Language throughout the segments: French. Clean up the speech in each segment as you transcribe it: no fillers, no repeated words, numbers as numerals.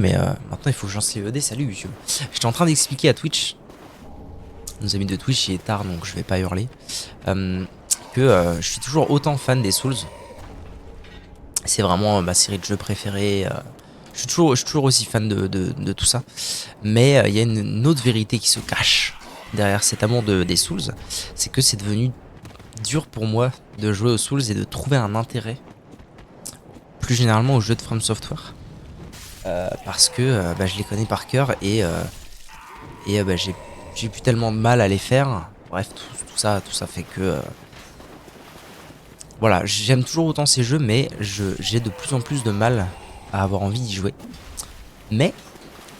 Mais maintenant il faut que j'en CED, salut YouTube. J'étais en train d'expliquer à Twitch, nos amis de Twitch, il est tard donc je vais pas hurler, que je suis toujours autant fan des Souls. C'est vraiment ma série de jeux préférée. Je suis toujours aussi fan de tout ça. Mais il y a une autre vérité qui se cache derrière cet amour des Souls. C'est que c'est devenu dur pour moi de jouer aux Souls et de trouver un intérêt plus généralement aux jeux de From Software. Parce que je les connais par cœur et j'ai plus tellement de mal à les faire. Bref, tout ça fait que voilà, j'aime toujours autant ces jeux, mais j'ai de plus en plus de mal à avoir envie d'y jouer. Mais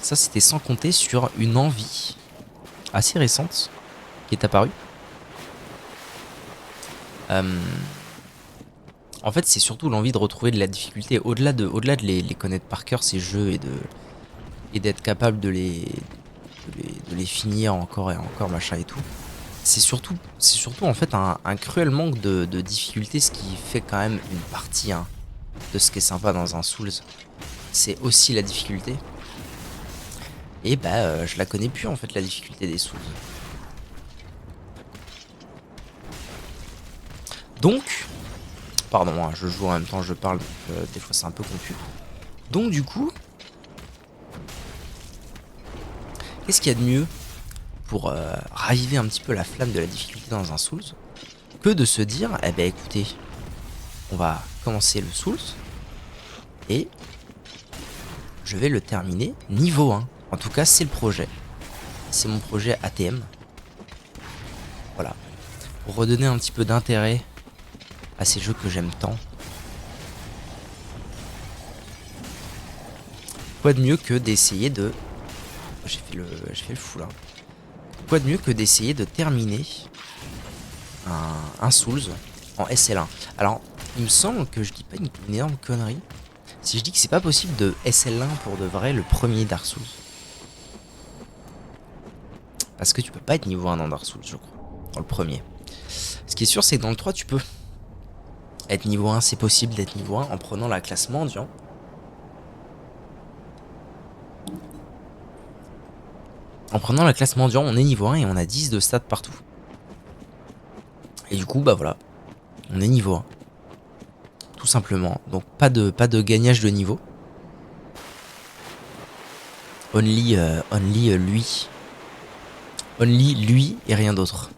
ça, c'était sans compter sur une envie assez récente qui est apparue. En fait, c'est surtout l'envie de retrouver de la difficulté au-delà de les connaître par cœur ces jeux et d'être capable de les finir encore et encore machin et tout. C'est surtout en fait un cruel manque de difficulté, ce qui fait quand même une partie de ce qui est sympa dans un Souls. C'est aussi la difficulté. Et je la connais plus en fait, la difficulté des Souls. Donc, pardon, je joue en même temps, je parle, donc des fois c'est un peu confus. Donc du coup, qu'est-ce qu'il y a de mieux pour raviver un petit peu la flamme de la difficulté dans un Souls que de se dire, eh ben écoutez, on va commencer le Souls et je vais le terminer niveau 1. En tout cas, c'est le projet. C'est mon projet ATM. Voilà. Pour redonner un petit peu d'intérêt à ces jeux que j'aime tant. Quoi de mieux que d'essayer de... J'ai fait le fou là. Quoi de mieux que d'essayer de terminer un Souls en SL1. Alors, il me semble que je dis pas une énorme connerie si je dis que c'est pas possible de SL1 pour de vrai le premier Dark Souls. Parce que tu peux pas être niveau 1 dans Dark Souls, je crois. Dans le premier. Ce qui est sûr, c'est que dans le 3, tu peux. Être niveau 1, c'est possible d'être niveau 1 en prenant la classe mendiant. En prenant la classe mendiant, on est niveau 1 et on a 10 de stats partout. Et du coup, voilà. On est niveau 1. Tout simplement. Donc pas de gagnage de niveau. Only lui. Only lui et rien d'autre.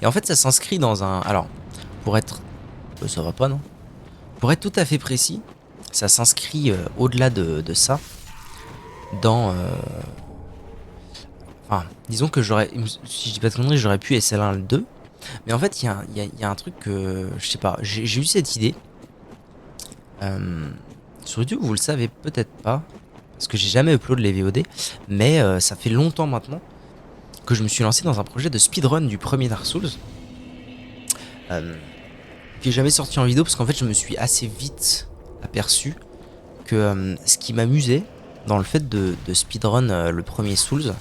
Et en fait, ça s'inscrit dans un... Alors, pour être... ça va pas, non? Pour être tout à fait précis, ça s'inscrit au-delà de ça. Dans... Enfin, disons que j'aurais... Si je dis pas de conneries, j'aurais pu SL1 le 2. Mais en fait, il y a un truc que... Je sais pas, j'ai eu cette idée. Sur YouTube, vous le savez peut-être pas. Parce que j'ai jamais upload les VOD. Mais ça fait longtemps maintenant que je me suis lancé dans un projet de speedrun du premier Dark Souls. Qui est jamais sorti en vidéo parce qu'en fait je me suis assez vite aperçu que ce qui m'amusait dans le fait de speedrun le premier Souls,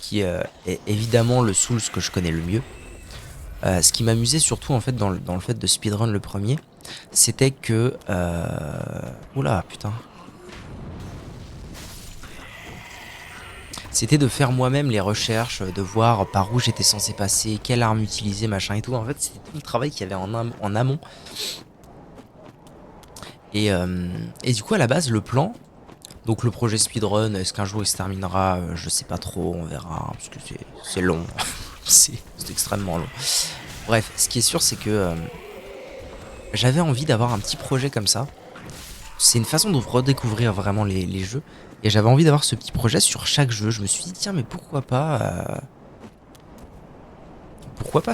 qui est évidemment le Souls que je connais le mieux, ce qui m'amusait surtout en fait dans le fait de speedrun le premier, c'était que... Oula putain. C'était de faire moi-même les recherches, de voir par où j'étais censé passer, quelle arme utiliser, machin et tout. En fait, c'était tout le travail qu'il y avait en amont. Et du coup, à la base, le plan, donc le projet speedrun, est-ce qu'un jour il se terminera? Je sais pas trop, on verra, parce que c'est long. c'est extrêmement long. Bref, ce qui est sûr, c'est que j'avais envie d'avoir un petit projet comme ça. C'est une façon de redécouvrir vraiment les jeux. Et j'avais envie d'avoir ce petit projet sur chaque jeu. Je me suis dit, tiens, mais pourquoi pas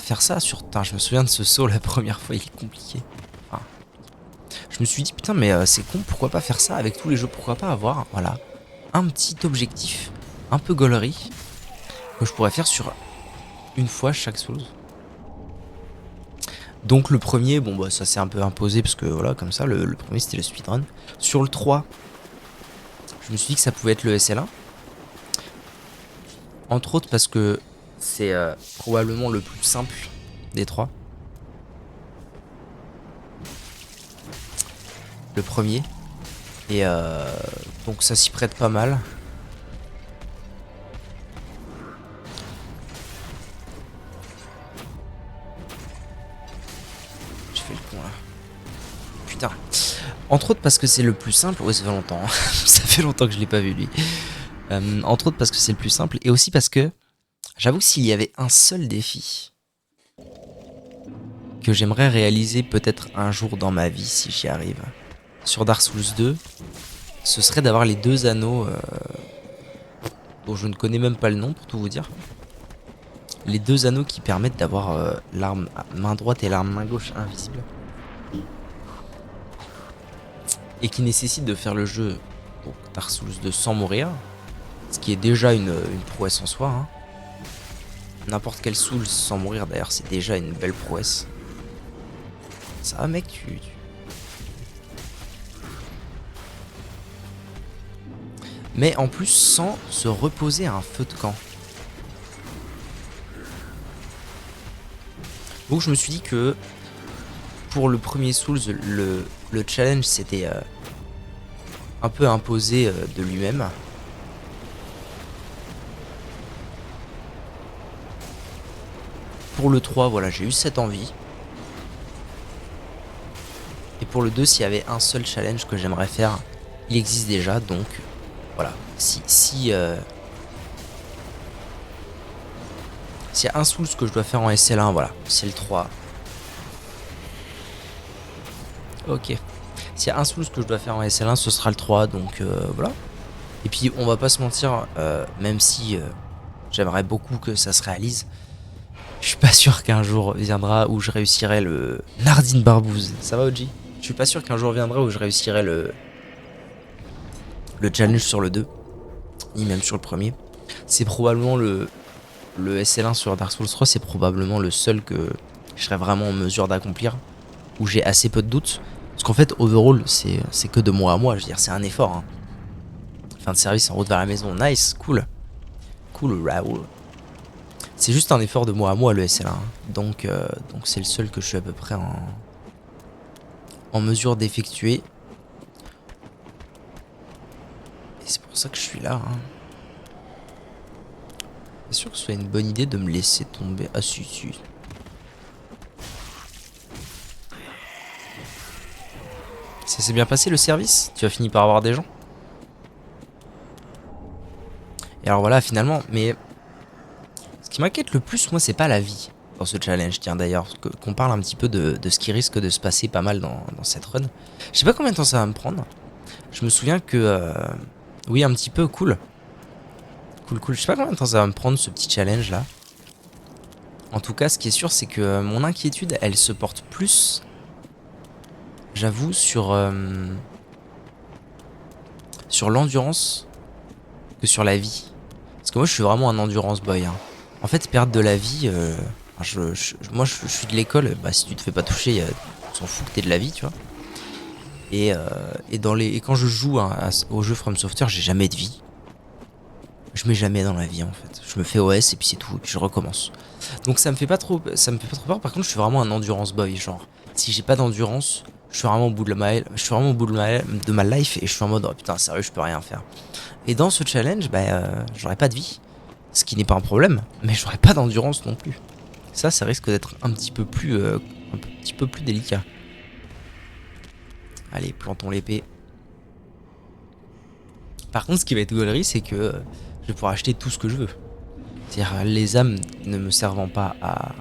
faire ça sur... Putain, je me souviens de ce saut la première fois, il est compliqué. Enfin, je me suis dit, putain, mais c'est con, pourquoi pas faire ça avec tous les jeux? Pourquoi pas avoir, voilà, un petit objectif, un peu gaulerie, que je pourrais faire sur une fois chaque Souls. Donc le premier, bon ça s'est un peu imposé, parce que voilà, comme ça, le premier c'était le speedrun. Sur le 3, je me suis dit que ça pouvait être le SL1. Entre autres parce que c'est probablement le plus simple des trois. le premier. Et donc ça s'y prête pas mal. J'ai fait le con là. Putain. Entre autres parce que c'est le plus simple. Ouais, ça fait longtemps. Hein. Ça fait longtemps que je l'ai pas vu lui. Entre autres parce que c'est le plus simple. Et aussi parce que j'avoue que s'il y avait un seul défi que j'aimerais réaliser peut-être un jour dans ma vie si j'y arrive sur Dark Souls 2, ce serait d'avoir les 2 anneaux dont je ne connais même pas le nom pour tout vous dire. Les 2 anneaux qui permettent d'avoir l'arme main droite et l'arme main gauche invisible. Et qui nécessitent de faire le jeu donc Dark Souls 2 sans mourir. Ce qui est déjà une prouesse en soi. Hein. N'importe quel Souls sans mourir d'ailleurs c'est déjà une belle prouesse. Ça va mec Mais en plus sans se reposer à un feu de camp. Donc je me suis dit que pour le premier Souls, le challenge s'était un peu imposé de lui-même. Pour le 3, voilà, j'ai eu cette envie. Et pour le 2, s'il y avait un seul challenge que j'aimerais faire, il existe déjà, donc voilà. S'il y a un Souls que je dois faire en SL1, voilà, c'est le 3. Ok. S'il y a un Souls que je dois faire en SL1, ce sera le 3, donc voilà. Et puis on va pas se mentir, même si j'aimerais beaucoup que ça se réalise, je suis pas sûr qu'un jour viendra où je réussirai le Nardine Barbouze. Ça va OG? Je suis pas sûr qu'un jour viendra où je réussirai le challenge sur le 2, ni même sur le premier. C'est probablement le SL1 sur Dark Souls 3, c'est probablement le seul que je serais vraiment en mesure d'accomplir, où j'ai assez peu de doutes. Parce qu'en fait, overall, c'est que de mois à mois, je veux dire, c'est un effort. Hein. Fin de service en route vers la maison, nice, cool. Cool, Raoul. C'est juste un effort de mois à mois le SL1. Hein. Donc c'est le seul que je suis à peu près en mesure d'effectuer. Et c'est pour ça que je suis là. Hein. C'est sûr que ce soit une bonne idée de me laisser tomber. Ah si. Ça s'est bien passé le service? Tu as fini par avoir des gens? Et alors voilà, finalement, mais ce qui m'inquiète le plus, moi, c'est pas la vie dans ce challenge. Tiens, d'ailleurs, qu'on parle un petit peu de ce qui risque de se passer pas mal dans cette run. Je sais pas combien de temps ça va me prendre. Je me souviens que... oui, un petit peu, cool. Cool. Je sais pas combien de temps ça va me prendre, ce petit challenge, là. En tout cas, ce qui est sûr, c'est que mon inquiétude, elle se porte plus... J'avoue, sur l'endurance que sur la vie. Parce que moi, je suis vraiment un endurance boy. Hein. En fait, perdre de la vie... moi, je suis de l'école. Bah, si tu te fais pas toucher, on s'en fout que t'aies de la vie, tu vois. Et quand je joue au jeu From Software, j'ai jamais de vie. Je mets jamais dans la vie, en fait. Je me fais OS et puis c'est tout. Et puis je recommence. Donc ça me fait pas trop peur. Par contre, je suis vraiment un endurance boy. Genre, si j'ai pas d'endurance... Je suis vraiment au bout de ma life et je suis en mode oh putain sérieux je peux rien faire. Et dans ce challenge j'aurais pas de vie. Ce qui n'est pas un problème, mais j'aurais pas d'endurance non plus. Ça risque d'être un petit peu plus délicat. Allez, plantons l'épée. Par contre ce qui va être gaulerie c'est que je vais pouvoir acheter tout ce que je veux. C'est-à-dire les âmes ne me servant pas à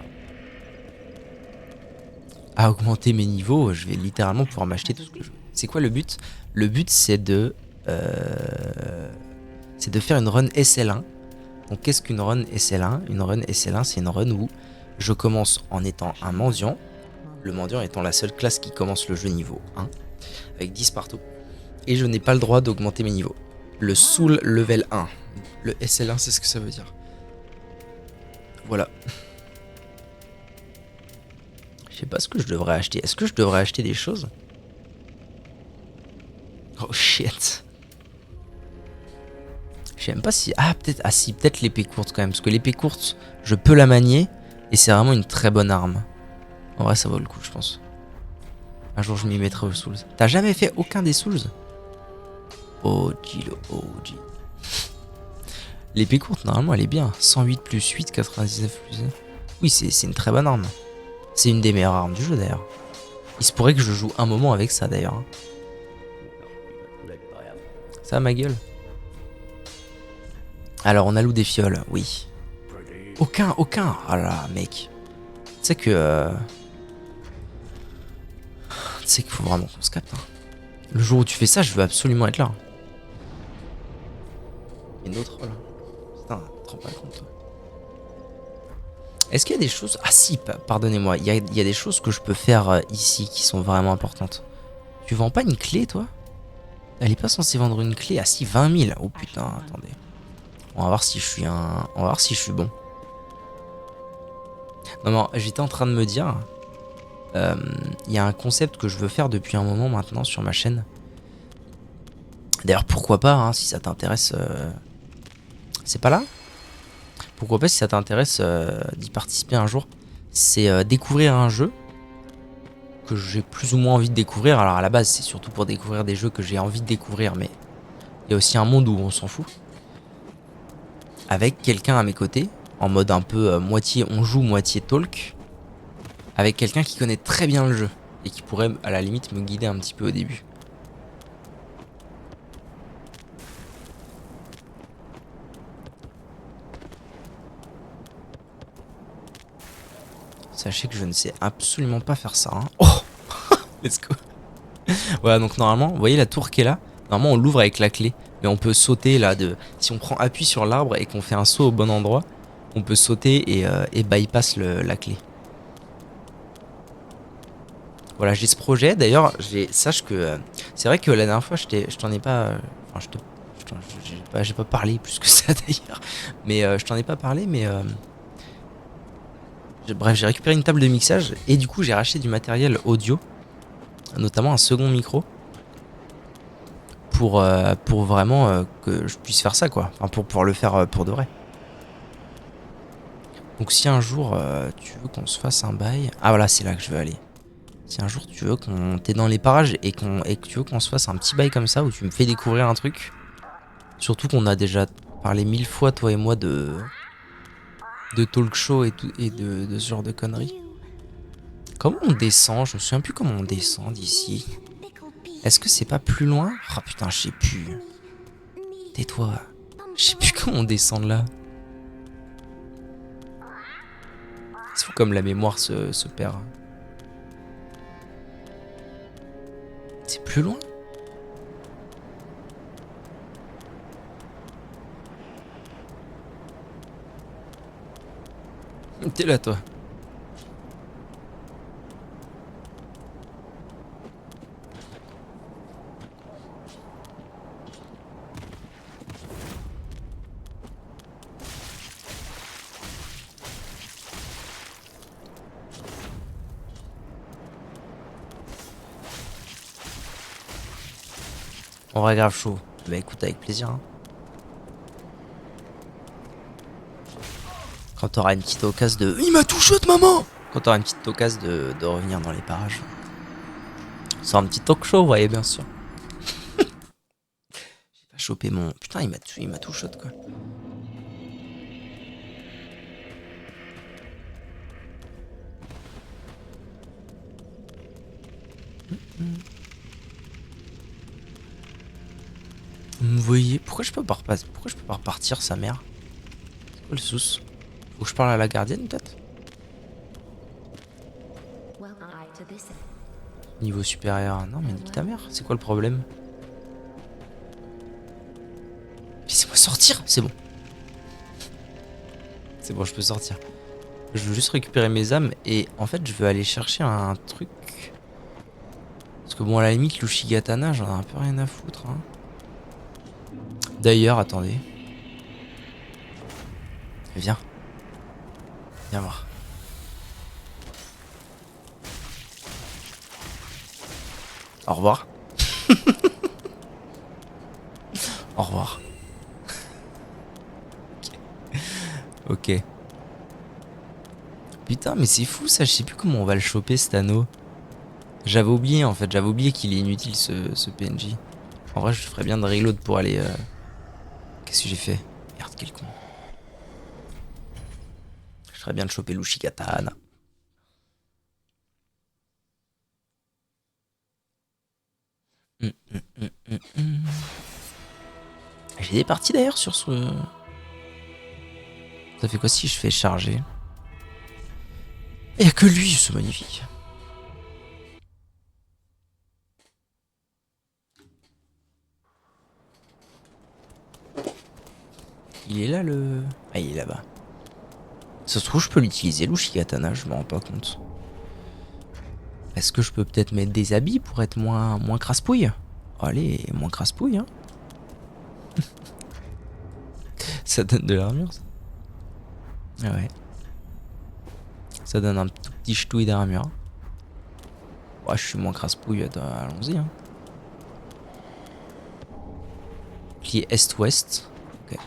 augmenter mes niveaux, je vais littéralement pouvoir m'acheter tout ce que je veux. C'est quoi le but? Le but c'est de faire une run SL1. Donc qu'est-ce qu'une run SL1? Une run SL1 c'est une run où je commence en étant un mendiant. Le mendiant étant la seule classe qui commence le jeu niveau 1. Avec 10 partout. Et je n'ai pas le droit d'augmenter mes niveaux. Le Soul level 1. Le SL1 c'est ce que ça veut dire. Voilà. Je sais pas ce que je devrais acheter. Est-ce que je devrais acheter des choses? Oh shit. Je sais même pas si... Ah peut-être si, peut-être l'épée courte quand même. Parce que l'épée courte, je peux la manier. Et c'est vraiment une très bonne arme. En vrai ça vaut le coup je pense. Un jour je m'y mettrai aux Souls. T'as jamais fait aucun des Souls? OG le OG. L'épée courte normalement elle est bien. 108 plus 8, 99 plus 1. Oui c'est une très bonne arme. C'est une des meilleures armes du jeu d'ailleurs. Il se pourrait que je joue un moment avec ça d'ailleurs. Ça ma gueule. Alors on alloue des fioles, oui. Aucun. Oh là là, mec. Tu sais que... Tu sais qu'il faut vraiment qu'on se capte. Hein. Le jour où tu fais ça, je veux absolument être là. Il y a une autre là. Putain, tu te rends pas compte toi. Est-ce qu'il y a des choses... Ah si, pardonnez-moi. Il y a des choses que je peux faire ici qui sont vraiment importantes. Tu vends pas une clé toi? Elle est pas censée vendre une clé? Ah si, 20 000. Oh putain, attendez. On va voir si je suis un... On va voir si je suis bon. Non, j'étais en train de me dire... Il y a un concept que je veux faire depuis un moment maintenant sur ma chaîne. D'ailleurs, pourquoi pas, hein, si ça t'intéresse... C'est pas là? Pourquoi pas, si ça t'intéresse d'y participer un jour. C'est découvrir un jeu que j'ai plus ou moins envie de découvrir. Alors à la base, c'est surtout pour découvrir des jeux que j'ai envie de découvrir, mais il y a aussi un monde où on s'en fout. Avec quelqu'un à mes côtés, en mode un peu moitié on joue, moitié talk. Avec quelqu'un qui connaît très bien le jeu et qui pourrait à la limite me guider un petit peu au début. Sachez que je ne sais absolument pas faire ça. Hein. Oh let's go. Voilà, donc normalement, vous voyez la tour qui est là? Normalement, on l'ouvre avec la clé. Mais on peut sauter là. Si on prend appui sur l'arbre et qu'on fait un saut au bon endroit, on peut sauter et bypass la clé. Voilà, j'ai ce projet. D'ailleurs, sache que c'est vrai que la dernière fois, je t'en ai pas... Enfin, j'ai pas parlé plus que ça d'ailleurs. Mais je t'en ai pas parlé, mais... Bref, j'ai récupéré une table de mixage et du coup, j'ai racheté du matériel audio. Notamment un second micro. Pour vraiment que je puisse faire ça, quoi. Enfin, pour pouvoir le faire pour de vrai. Donc si un jour tu veux qu'on se fasse un bail... Ah voilà, c'est là que je veux aller. Si un jour tu veux qu'on... T'es dans les parages et que tu veux qu'on se fasse un petit bail comme ça, où tu me fais découvrir un truc. Surtout qu'on a déjà parlé 1000 fois, toi et moi, de talk show et de ce genre de conneries. Comment on descend? Je me souviens plus comment on descend d'ici. Est-ce que c'est pas plus loin? Ah oh, putain, je sais plus. Tais-toi. Je sais plus comment on descend de là. C'est fou comme la mémoire se perd. C'est plus loin? T'es là toi. On va grave chaud. Bah écoute, avec plaisir. Hein. Quand t'auras une petite occasion de... Il m'a tout shot, maman! Quand t'auras une petite occasion de revenir dans les parages. C'est un petit talk show, vous voyez, bien sûr. J'ai pas chopé mon... Putain, il m'a tout shot, quoi. Vous voyez, pourquoi je peux pas repartir, sa mère? C'est quoi le souci? Faut que je parle à la gardienne, peut-être? Niveau supérieur. Non, mais nique ta mère, c'est quoi le problème? Laissez-moi sortir, c'est bon. C'est bon, je peux sortir. Je veux juste récupérer mes âmes et en fait, je veux aller chercher un truc. Parce que bon, à la limite, l'Ushigatana, j'en ai un peu rien à foutre. Hein. D'ailleurs, attendez. Viens. Viens voir. Au revoir. Au revoir. Ok. Putain, mais c'est fou ça, je sais plus comment on va le choper cet anneau. J'avais oublié en fait, j'avais oublié qu'il est inutile ce PNJ. En vrai, je ferais bien de reload pour aller... Qu'est-ce que j'ai fait? Merde, quel con. Je ferais bien de choper l'Ushikatana. J'ai des parties d'ailleurs sur ce... Ça fait quoi si je fais charger? Il n'y a que lui, ce magnifique. Il est là le... Ah, il est là-bas. Ça se trouve, je peux l'utiliser, l'Ushikatana, je m'en rends pas compte. Est-ce que je peux peut-être mettre des habits pour être moins crasse-pouille? Allez, moins crasse-pouille, hein. Ça donne de l'armure, ça. Ah ouais. Ça donne un tout petit ch'touille d'armure. Ouais, je suis moins crasse-pouille, allons-y, hein. Qui est est-ouest. Ok.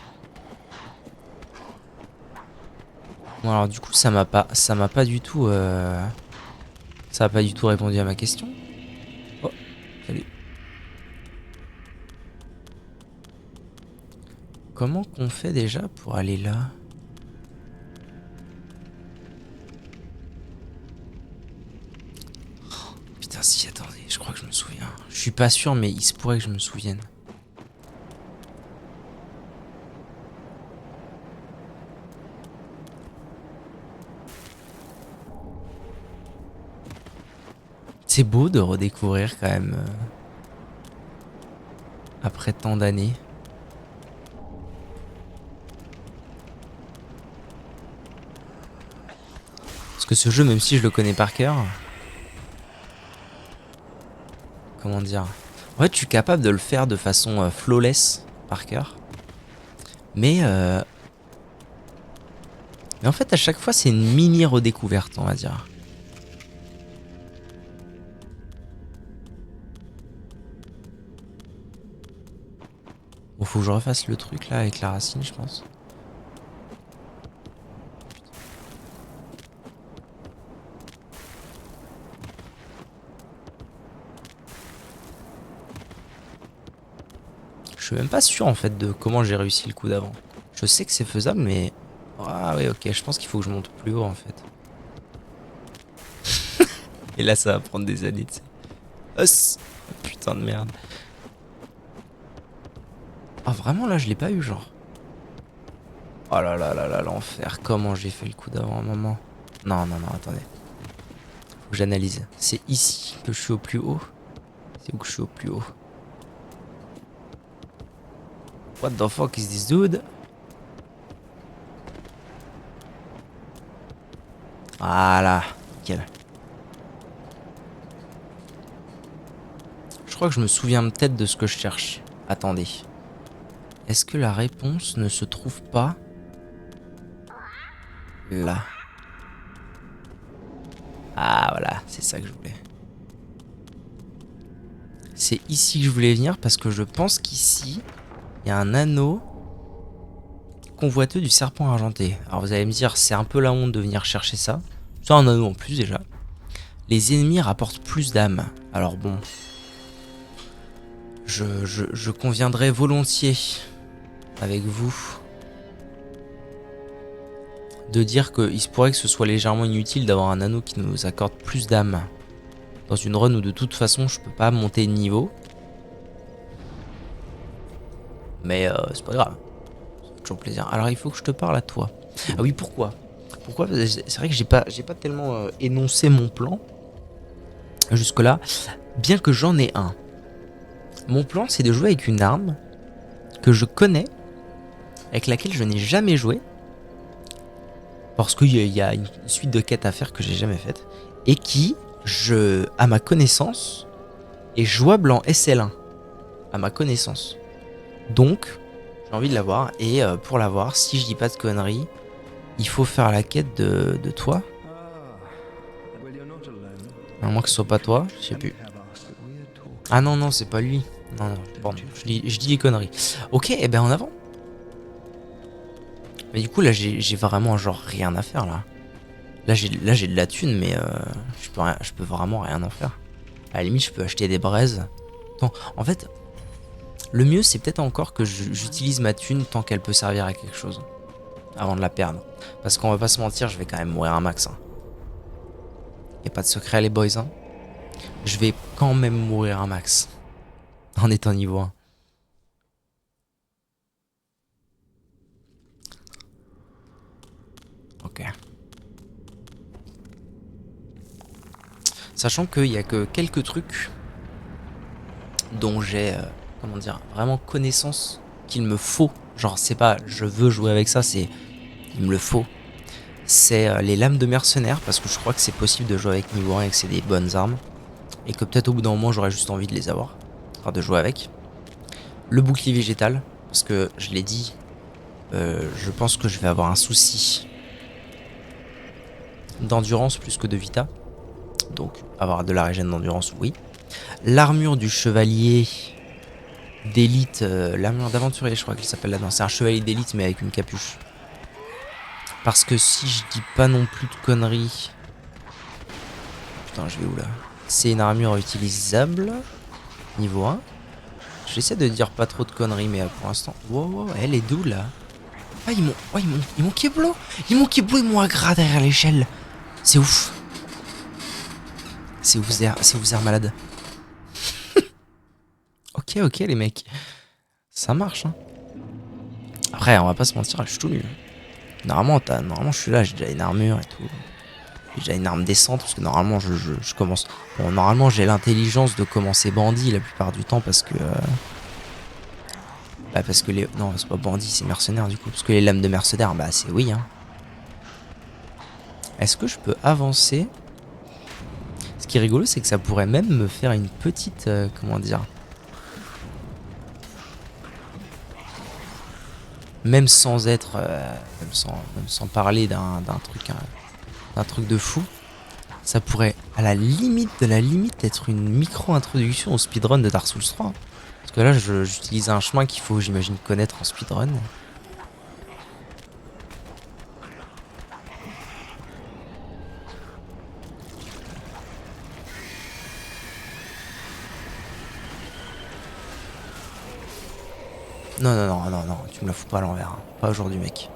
Bon, alors du coup, ça m'a pas du tout... Ça a pas du tout répondu à ma question. Oh, salut. Comment qu'on fait déjà pour aller là? Oh, putain, si, attendez, je crois que je me souviens. Je suis pas sûr, mais il se pourrait que je me souvienne. C'est beau de redécouvrir quand même après tant d'années. Parce que ce jeu, même si je le connais par cœur, comment dire, en fait, je suis capable de le faire de façon flawless par cœur. Mais en fait, à chaque fois, c'est une mini redécouverte, on va dire. Bon, faut que je refasse le truc là avec la racine, je pense. Je suis même pas sûr en fait de comment j'ai réussi le coup d'avant. Je sais que c'est faisable, mais... Ah ouais, ok, je pense qu'il faut que je monte plus haut en fait. Et là, ça va prendre des années, tu sais. Putain de merde. Ah, vraiment, là, je l'ai pas eu, genre. Oh là là là là, l'enfer. Comment j'ai fait le coup d'avant, maman? Non, non, non, attendez. Faut que j'analyse. C'est ici que je suis au plus haut? C'est où que je suis au plus haut? What the fuck is this dude? Voilà, nickel. Je crois que je me souviens peut-être de ce que je cherche. Attendez. Est-ce que la réponse ne se trouve pas là? Ah voilà, c'est ça que je voulais. C'est ici que je voulais venir parce que je pense qu'ici, il y a un anneau convoiteux du serpent argenté. Alors vous allez me dire, c'est un peu la honte de venir chercher ça. C'est un anneau en plus déjà. Les ennemis rapportent plus d'âmes. Alors bon, je conviendrai volontiers avec vous de dire qu'il se pourrait que ce soit légèrement inutile d'avoir un anneau qui nous accorde plus d'âmes dans une run où de toute façon je peux pas monter de niveau. Mais c'est pas grave, c'est toujours plaisir. Alors il faut que je te parle à toi. Ah oui, pourquoi? Pourquoi? C'est vrai que j'ai pas tellement énoncé mon plan jusque là, bien que j'en ai un. Mon plan, c'est de jouer avec une arme que je connais, avec laquelle je n'ai jamais joué, parce qu'il y a une suite de quêtes à faire que j'ai jamais faites, et qui, à ma connaissance, est jouable en SL1, à ma connaissance. Donc, j'ai envie de l'avoir, et pour l'avoir, si je dis pas de conneries, il faut faire la quête de toi. À moins que ce soit pas toi, je sais plus. Ah non, non, c'est pas lui. Non, non, pardon, je dis des conneries. Ok, et ben en avant. Mais du coup, là, j'ai vraiment genre rien à faire, là. Là, j'ai de la thune, mais je peux vraiment rien en faire. À la limite, je peux acheter des braises. Attends, en fait, le mieux, c'est peut-être encore que j'utilise ma thune tant qu'elle peut servir à quelque chose. Avant de la perdre. Parce qu'on va pas se mentir, je vais quand même mourir un max. Hein. Y a pas de secret, les boys. Hein. Je vais quand même mourir un max. En étant niveau 1. Ok. Sachant qu'il y a que quelques trucs dont j'ai, comment dire, vraiment connaissance qu'il me faut. Genre, c'est pas je veux jouer avec ça, c'est il me le faut. C'est les lames de mercenaires, parce que je crois que c'est possible de jouer avec niveau 1 et que c'est des bonnes armes. Et que peut-être au bout d'un moment, j'aurais juste envie de les avoir. Enfin, de jouer avec. Le bouclier végétal, parce que je l'ai dit, je pense que je vais avoir un souci d'endurance plus que de vita. Donc, avoir de la régène d'endurance, oui. L'armure du chevalier d'élite, l'armure d'aventurier, je crois qu'il s'appelle là-dedans. C'est un chevalier d'élite, mais avec une capuche. Parce que si je dis pas non plus de conneries... Putain, je vais où là? C'est une armure utilisable. Niveau 1. J'essaie de dire pas trop de conneries, mais pour l'instant... Wow, elle est d'où là? Ah, ils m'ont keblo. Ils m'ont aggrat derrière l'échelle. C'est ouf. C'est ouf, zère malade. Ok, les mecs. Ça marche, hein. Après, on va pas se mentir, je suis tout nul. Normalement, je suis là, j'ai déjà une armure et tout. J'ai déjà une arme décente, parce que normalement, je commence... Bon, normalement, j'ai l'intelligence de commencer bandit la plupart du temps, parce que... Bah, parce que les... Non, c'est pas bandit, c'est mercenaire, du coup. Parce que les lames de mercenaires, bah, c'est oui, hein. Est-ce que je peux avancer? Ce qui est rigolo, c'est que ça pourrait même me faire une petite... comment dire? Même sans être... même sans parler d'un truc de fou. Ça pourrait, à la limite de la limite, être une micro-introduction au speedrun de Dark Souls 3. Parce que là, j'utilise un chemin qu'il faut, j'imagine, connaître en speedrun. Non, tu me la fous pas à l'envers. Hein. Pas aujourd'hui, mec.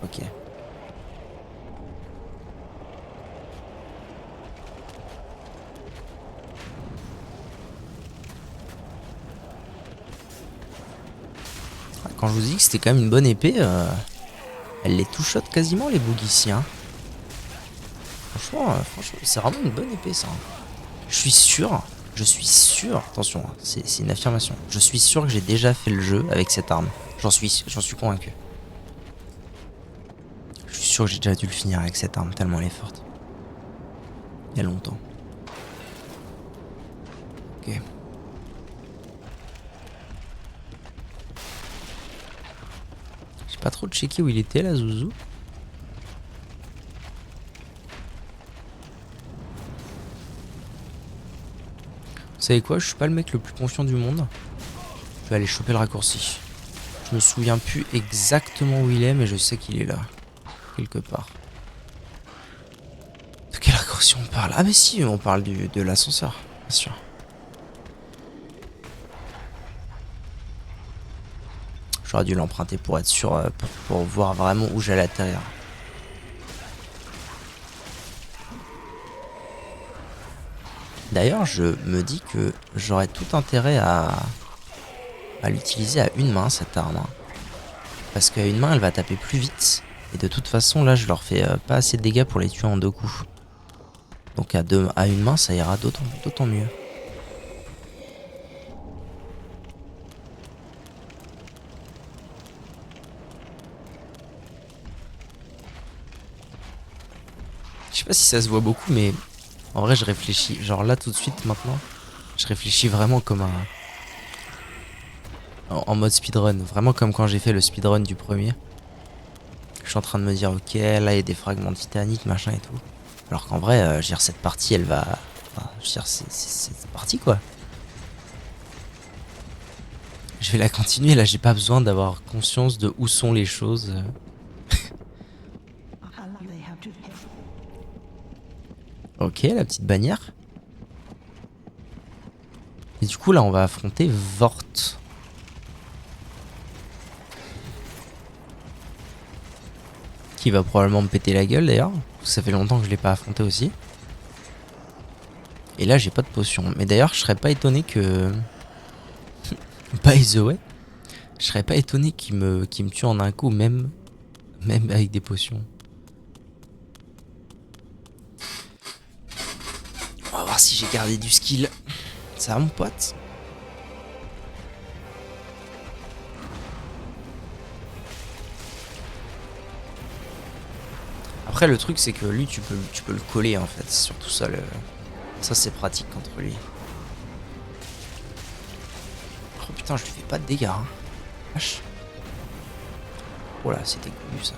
Ok. Quand je vous dis que c'était quand même une bonne épée, elle les two-shot quasiment, les bugs ici. Hein. Franchement, c'est vraiment une bonne épée, ça. Je suis sûr, attention, hein, c'est une affirmation. Je suis sûr que j'ai déjà fait le jeu avec cette arme. J'en suis convaincu. Je suis sûr que j'ai déjà dû le finir avec cette arme, tellement elle est forte. Il y a longtemps. Ok. J'ai pas trop checké où il était là, Zouzou. Vous savez quoi, je suis pas le mec le plus confiant du monde. Je vais aller choper le raccourci. Je me souviens plus exactement où il est, mais je sais qu'il est là. Quelque part. De quel raccourci on parle? Ah mais si, on parle de l'ascenseur, bien sûr. J'aurais dû l'emprunter pour être sûr, pour voir vraiment où j'allais atterrir. D'ailleurs, je me dis que j'aurais tout intérêt à l'utiliser à une main, cette arme. Hein. Parce qu'à une main, elle va taper plus vite. Et de toute façon, là, je leur fais pas assez de dégâts pour les tuer en deux coups. Donc à une main, ça ira d'autant mieux. Je sais pas si ça se voit beaucoup, mais en vrai, je réfléchis. Genre là, tout de suite, maintenant, je réfléchis vraiment comme un... En mode speedrun. Vraiment comme quand j'ai fait le speedrun du premier. Je suis en train de me dire, ok, là, il y a des fragments titaniques, machin et tout. Alors qu'en vrai, je veux dire, cette partie, elle va... Enfin, je veux dire, c'est parti, quoi. Je vais la continuer, là, j'ai pas besoin d'avoir conscience de où sont les choses. Ok, la petite bannière. Et du coup là on va affronter Vort. Qui va probablement me péter la gueule d'ailleurs. Ça fait longtemps que je l'ai pas affronté aussi. Et là j'ai pas de potion. Mais d'ailleurs je serais pas étonné que... By the way. Je serais pas étonné qu'il me tue en un coup même avec des potions. On va voir si j'ai gardé du skill. Ça va mon pote? Après le truc c'est que lui tu peux le coller en fait. C'est surtout ça ça c'est pratique contre lui. Oh putain je lui fais pas de dégâts hein. Vache. Oh là c'était connu ça.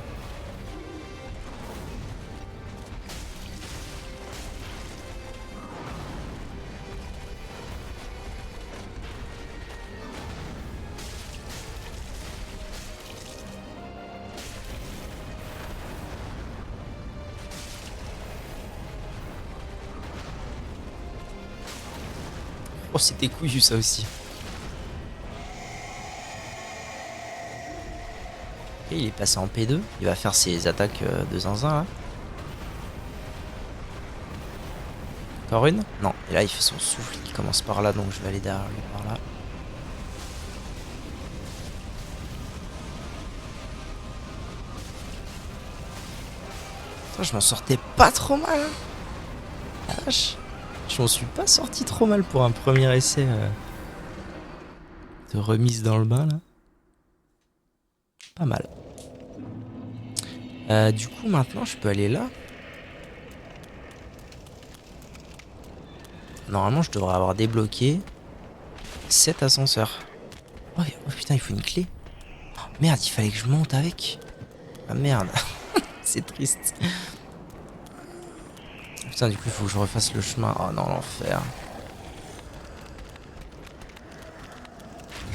Oh c'était couillu ça aussi. Ok il est passé en P2. Il va faire ses attaques de zinzin là. Encore une? Non. Et là il fait son souffle qui commence par là donc je vais aller derrière lui par là. Putain, je m'en sortais pas trop mal. Hein. Vache. Je m'en suis pas sorti trop mal pour un premier essai de remise dans le bain là. Pas mal. Du coup maintenant je peux aller là. Normalement je devrais avoir débloqué 7 ascenseurs. Oh, oh putain il faut une clé. Oh, merde il fallait que je monte avec. Ah merde. C'est triste. Putain du coup il faut que je refasse le chemin. Oh non l'enfer.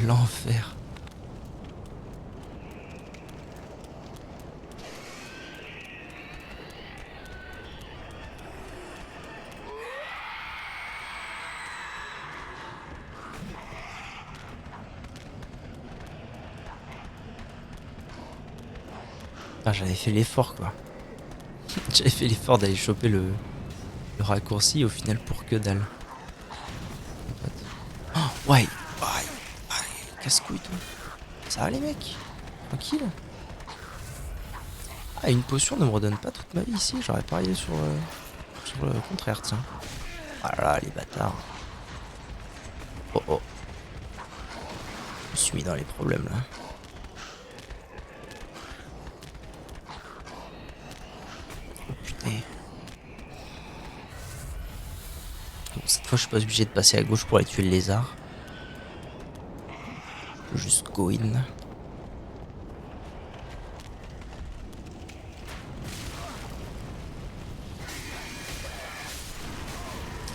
L'enfer. Ah j'avais fait l'effort quoi. J'avais fait l'effort d'aller choper le raccourci au final pour que dalle. Oh, ouais. Casse-couille toi. Ça va les mecs. Tranquille. Ah une potion ne me redonne pas toute ma vie ici. J'aurais parié sur le contraire tiens. Ah là là les bâtards. Oh oh. Je me suis mis dans les problèmes là. Oh putain. Bon, cette fois je suis pas obligé de passer à gauche pour aller tuer le lézard. Je peux juste go in.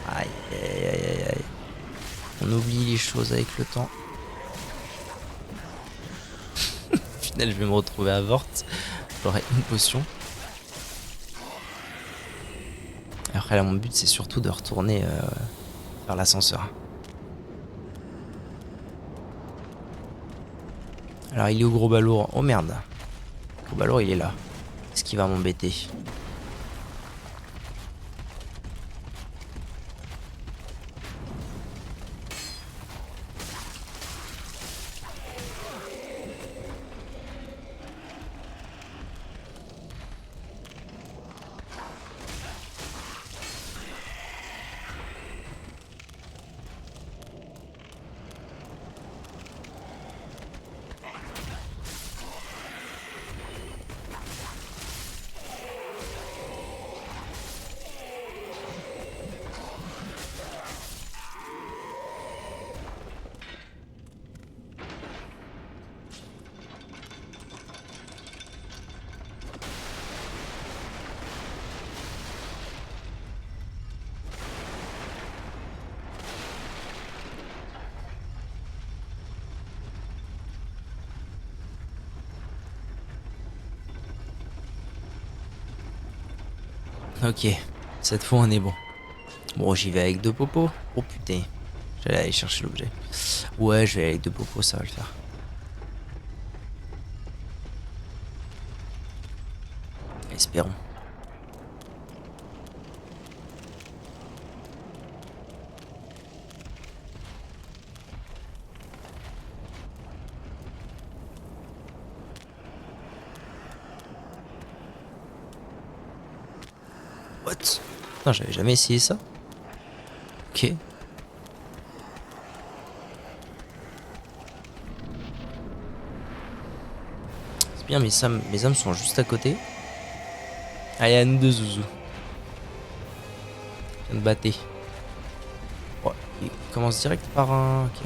Aïe aïe aïe aïe aïe. On oublie les choses avec le temps. Au final je vais me retrouver à Vort. J'aurai une potion. Et après là mon but c'est surtout de retourner vers l'ascenseur. Alors il est où gros balourd? Oh merde. Gros balourd il est là. Est-ce qu'il va m'embêter? Ok, cette fois on est bon. Bon j'y vais avec 2 popos. Oh putain. J'allais aller chercher l'objet. Ouais, je vais aller avec 2 popos, ça va le faire. Espérons. What? Putain, j'avais jamais essayé ça. Ok. C'est bien, mes âmes sont juste à côté. Allez, à nous deux, Zouzou. Viens de battre. Ouais, il commence direct par un... Ok.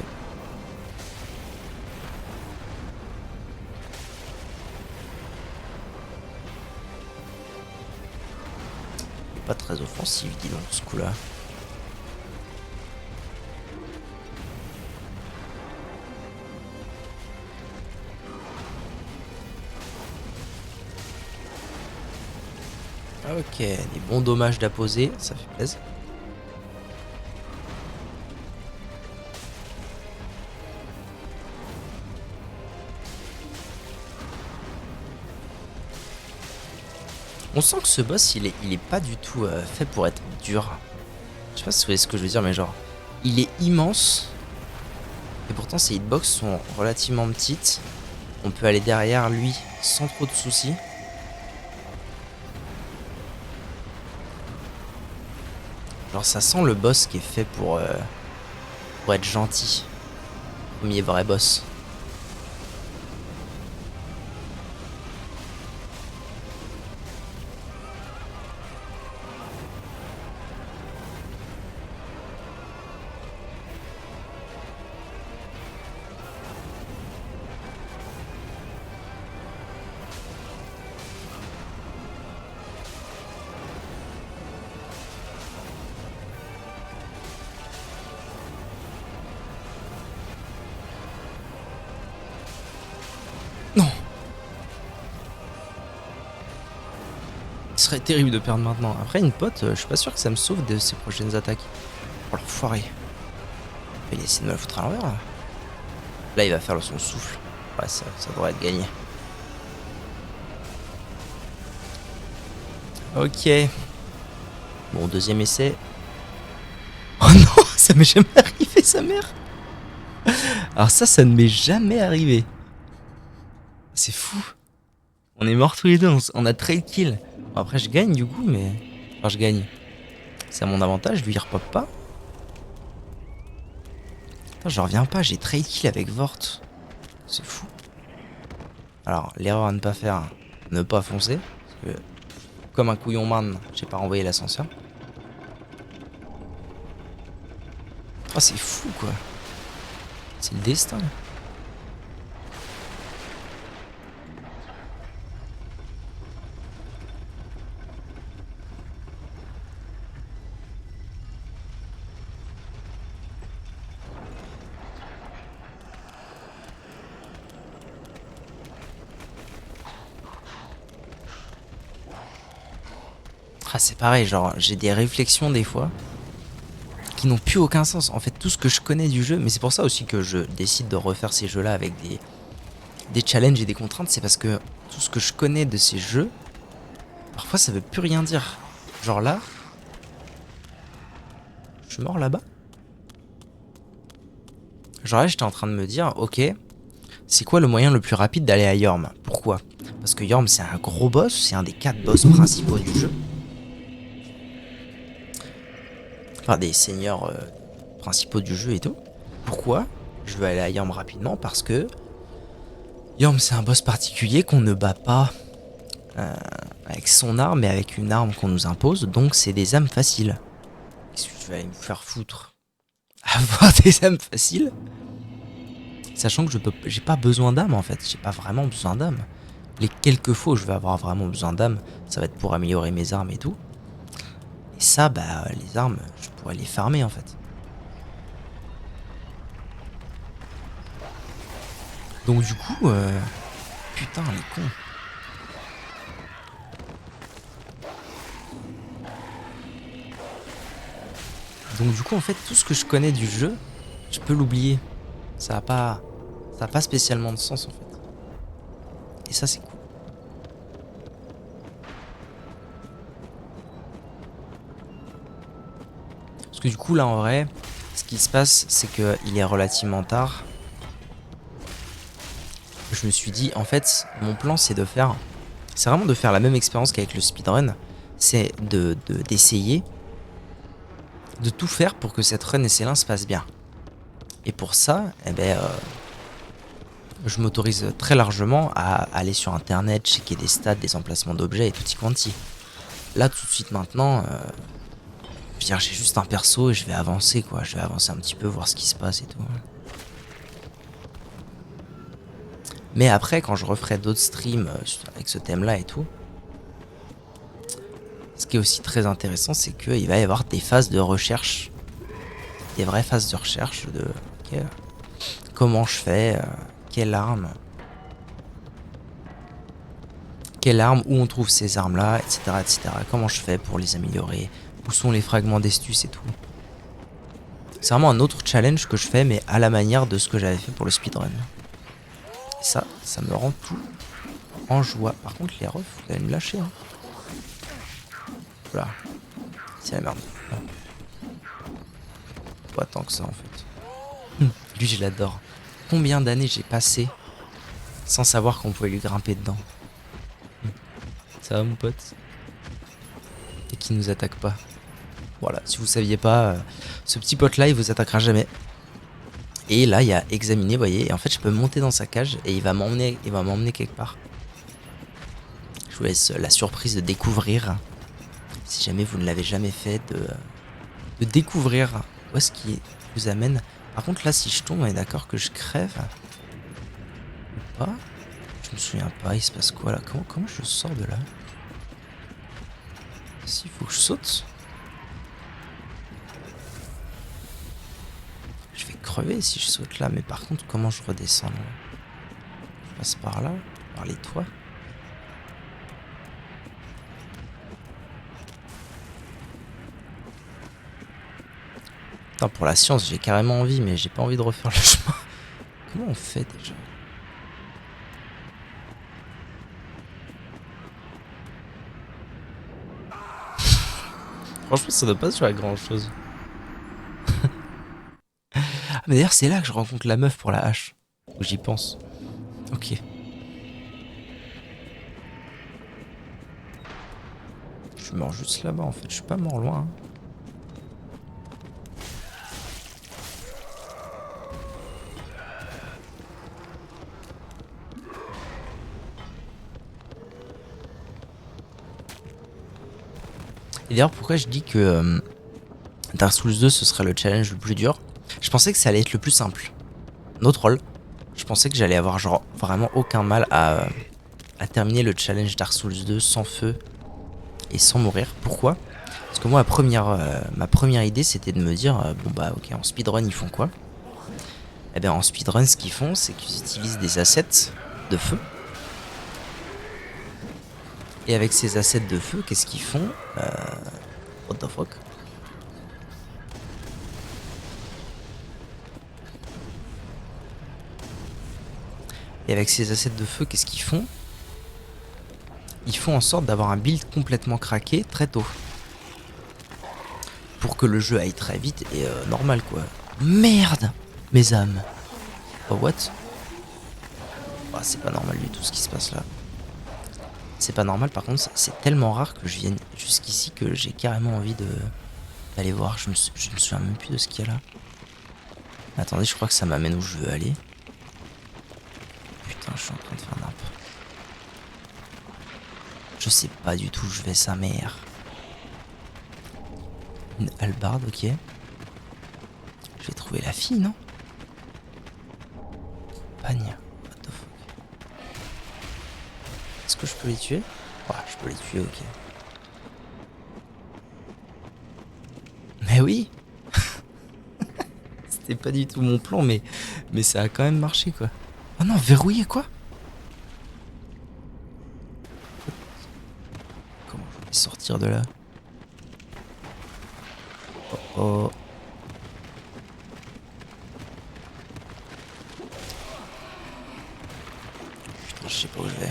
Il est pas très offensif, dis donc, ce coup-là. Ok, des bons dommages d'apposer, ça fait plaisir. On sent que ce boss, il est pas du tout fait pour être dur. Je sais pas si vous voyez ce que je veux dire, mais genre, il est immense. Et pourtant, ses hitbox sont relativement petites. On peut aller derrière lui sans trop de soucis. Genre, ça sent le boss qui est fait pour être gentil. Premier vrai boss. Non! Ce serait terrible de perdre maintenant. Après, une pote, je suis pas sûr que ça me sauve de ses prochaines attaques. Oh l'enfoiré. Il essaie de me la foutre à l'envers là. Là, il va faire son souffle. Ouais, ça devrait être gagné. Ok. Bon, deuxième essai. Oh non, ça m'est jamais arrivé, sa mère. Alors ça ne m'est jamais arrivé. C'est fou. On est morts tous les deux, on a trade kill. Bon, après, je gagne du coup, mais... Enfin, je gagne. C'est à mon avantage, lui, il repop pas. Attends, je reviens pas, j'ai trade kill avec Vort. C'est fou. Alors, l'erreur à ne pas faire, ne pas foncer. Parce que, comme un couillon man, j'ai pas renvoyé l'ascenseur. Oh, c'est fou, quoi. C'est le destin. Ah, c'est pareil, genre, j'ai des réflexions des fois qui n'ont plus aucun sens. En fait, tout ce que je connais du jeu, mais c'est pour ça aussi que je décide de refaire ces jeux-là avec des challenges et des contraintes, c'est parce que tout ce que je connais de ces jeux, parfois ça veut plus rien dire. Genre là, je suis mort là-bas. Genre là, j'étais en train de me dire, ok, c'est quoi le moyen le plus rapide d'aller à Yorm? Pourquoi? Parce que Yorm, c'est un gros boss, c'est un des 4 boss principaux du jeu. Enfin, des seigneurs principaux du jeu et tout. Pourquoi je veux aller à Yorm rapidement? Parce que Yorm, c'est un boss particulier qu'on ne bat pas avec son arme, mais avec une arme qu'on nous impose. Donc, c'est des âmes faciles. Qu'est-ce que tu vas aller me faire foutre? Avoir des âmes faciles? Sachant que j'ai pas besoin d'âme en fait. J'ai pas vraiment besoin d'âme. Les quelques fois où je vais avoir vraiment besoin d'âme, ça va être pour améliorer mes armes et tout. Et ça, bah, les armes, je pourrais les farmer en fait. Donc du coup, putain, les cons. Donc du coup, en fait, tout ce que je connais du jeu, Je peux l'oublier. Ça a pas spécialement de sens en fait. Et ça c'est cool. Parce que du coup là en vrai, ce qui se passe c'est que il est relativement tard. Je me suis dit en fait mon plan c'est c'est vraiment de faire la même expérience qu'avec le speedrun. C'est d'essayer de tout faire pour que cette run SL1 se passe bien. Et pour ça, eh ben, je m'autorise très largement à aller sur internet, checker des stats, des emplacements d'objets et tout y quanti. Là tout de suite maintenant, je veux dire, j'ai juste un perso et je vais avancer quoi. Je vais avancer un petit peu, voir ce qui se passe et tout. Mais après, quand je referai d'autres streams avec ce thème-là et tout, ce qui est aussi très intéressant, c'est qu'il va y avoir des phases de recherche, des vraies phases de recherche de okay, comment je fais, quelle arme, où on trouve ces armes-là, etc., etc. Comment je fais pour les améliorer, où sont les fragments d'estus et tout. C'est vraiment un autre challenge que je fais, mais à la manière de ce que j'avais fait pour le speedrun. Et ça me rend tout en joie. Par contre, les refs, vous allez me lâcher. Hein. Voilà. C'est la merde. Pas tant que ça, en fait. Lui, je l'adore. Combien d'années j'ai passé sans savoir qu'on pouvait lui grimper dedans. Ça va, mon pote? Et qui nous attaque pas. Voilà, si vous saviez pas, ce petit pote-là, il vous attaquera jamais. Et là, il y a examiner, vous voyez. Et en fait, je peux monter dans sa cage et il va m'emmener quelque part. Je vous laisse la surprise de découvrir, si jamais vous ne l'avez jamais fait, de découvrir où est-ce qu'il vous amène. Par contre, là, si je tombe, on est d'accord que je crève ou pas? Je me souviens pas, il se passe quoi là? Comment je sors de là? S'il faut que je saute? Je vais crever si je saute là, mais par contre, comment je redescends là? Je passe par là, par les toits. Putain, pour la science, j'ai carrément envie, mais j'ai pas envie de refaire le chemin. Comment on fait déjà? Franchement, ça doit pas se faire grand chose. Ah, mais d'ailleurs, c'est là que je rencontre la meuf pour la hache. Ou j'y pense. Ok. Je suis mort juste là-bas en fait, je suis pas mort loin. Hein. Et d'ailleurs, pourquoi je dis que Dark Souls 2 ce serait le challenge le plus dur? Je pensais que ça allait être le plus simple. No troll. Je pensais que j'allais avoir genre vraiment aucun mal à terminer le challenge Dark Souls 2 sans feu et sans mourir. Pourquoi? Parce que moi, ma première idée, c'était de me dire, bon bah ok, en speedrun, ils font quoi? Eh bien, en speedrun, ce qu'ils font, c'est qu'ils utilisent des assets de feu. Et avec ces assets de feu, qu'est-ce qu'ils font? What the fuck? Et avec ces assets de feu, qu'est-ce qu'ils font? Ils font en sorte d'avoir un build complètement craqué très tôt. Pour que le jeu aille très vite et normal quoi. Merde, mes âmes. Oh what? Oh, c'est pas normal du tout ce qui se passe là. C'est pas normal, par contre c'est tellement rare que je vienne jusqu'ici que j'ai carrément envie d'aller voir. Je me souviens même plus de ce qu'il y a là. Mais attendez, je crois que ça m'amène où je veux aller. Putain, je suis en train de faire n'importe. Je sais pas du tout où je vais, sa mère. Une hallebarde, ok. Je vais trouver la fille, non? Pagne. What the fuck? Est-ce que je peux les tuer? Ouais, je peux les tuer, ok. Mais oui. C'était pas du tout mon plan, mais ça a quand même marché, quoi. Oh non, verrouillé, quoi? Comment je vais sortir de là? Oh oh. Je sais pas où je vais.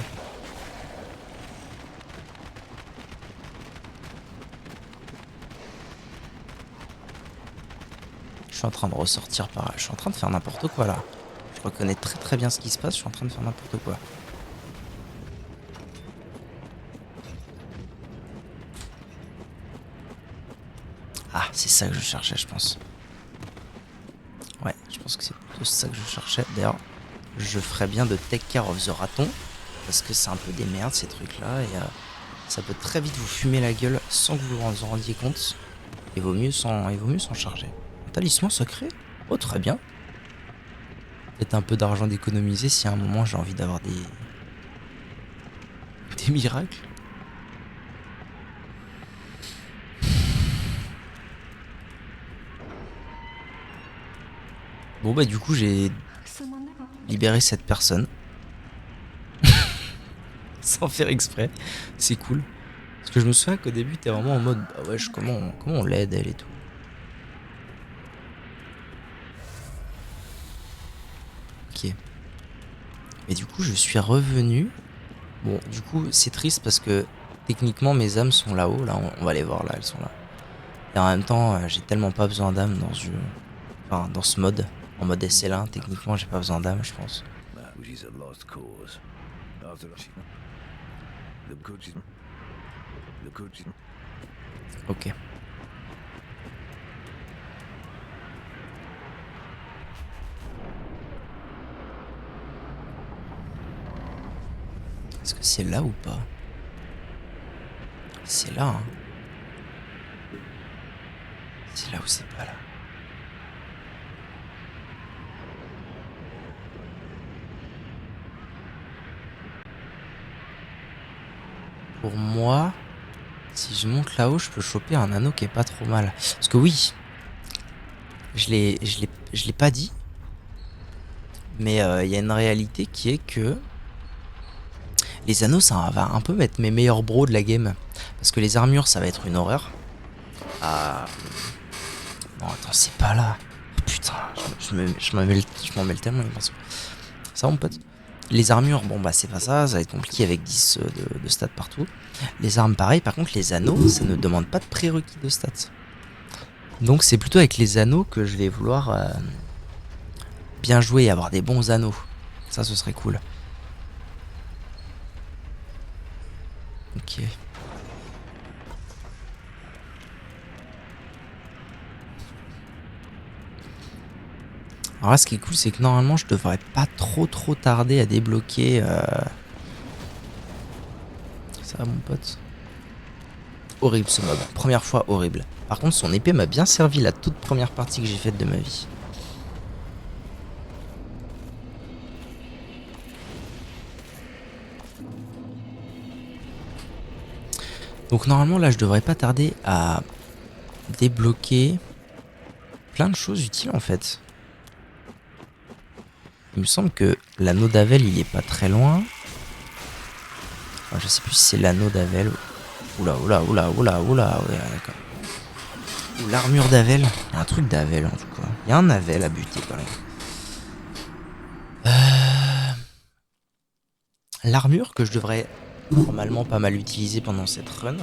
Je suis en train de ressortir par là. Je suis en train de faire n'importe quoi là. Je reconnais très très bien ce qui se passe. Je suis en train de faire n'importe quoi. Ah, c'est ça que je cherchais, je pense. Ouais, je pense que c'est plutôt ça que je cherchais. D'ailleurs, je ferais bien de take care of the raton. Parce que c'est un peu des merdes ces trucs là. Et ça peut très vite vous fumer la gueule sans que vous vous en rendiez compte. Il vaut mieux s'en charger. Un talisman secret? Oh, très bien. Peut-être un peu d'argent d'économiser si à un moment j'ai envie d'avoir des miracles. Bon bah du coup j'ai libéré cette personne. Sans faire exprès. C'est cool. Parce que je me souviens qu'au début t'es vraiment en mode bah wesh comment on l'aide elle et tout. Ok. Mais du coup je suis revenu. Bon du coup c'est triste parce que techniquement mes âmes sont là-haut. Là on va les voir là, elles sont là. Et en même temps j'ai tellement pas besoin d'âme dans ce mode. En mode SL1 techniquement j'ai pas besoin d'âme je pense. Ok. Est-ce que c'est là ou pas? C'est là, hein. C'est là ou c'est pas là? Pour moi, si je monte là-haut, je peux choper un anneau qui est pas trop mal. Parce que oui, je l'ai pas dit, mais il y a une réalité qui est que les anneaux, ça va un peu mettre mes meilleurs bros de la game. Parce que les armures, ça va être une horreur. Ah. Non, attends, c'est pas là. Oh, putain, je m'en mêle tellement. Ça, mon pote. Les armures, bon bah c'est pas ça, ça va être compliqué avec 10 de stats partout. Les armes pareil, par contre les anneaux, ça ne demande pas de prérequis de stats. Donc c'est plutôt avec les anneaux que je vais vouloir bien jouer et avoir des bons anneaux. Ça ce serait cool. Ok. Alors là ce qui est cool c'est que normalement je devrais pas trop tarder à débloquer... Ça va mon pote? Horrible ce mob, première fois horrible. Par contre son épée m'a bien servi la toute première partie que j'ai faite de ma vie. Donc normalement là je devrais pas tarder à débloquer plein de choses utiles en fait. Il me semble que l'anneau d'Avel il est pas très loin. Enfin, je sais plus si c'est l'anneau d'Avel. Oula. Ouais, d'accord. Ou l'armure d'Avel. Il y a un truc d'Avel en tout cas. Il y a un Avel à buter quand même. L'armure que je devrais normalement pas mal utiliser pendant cette run.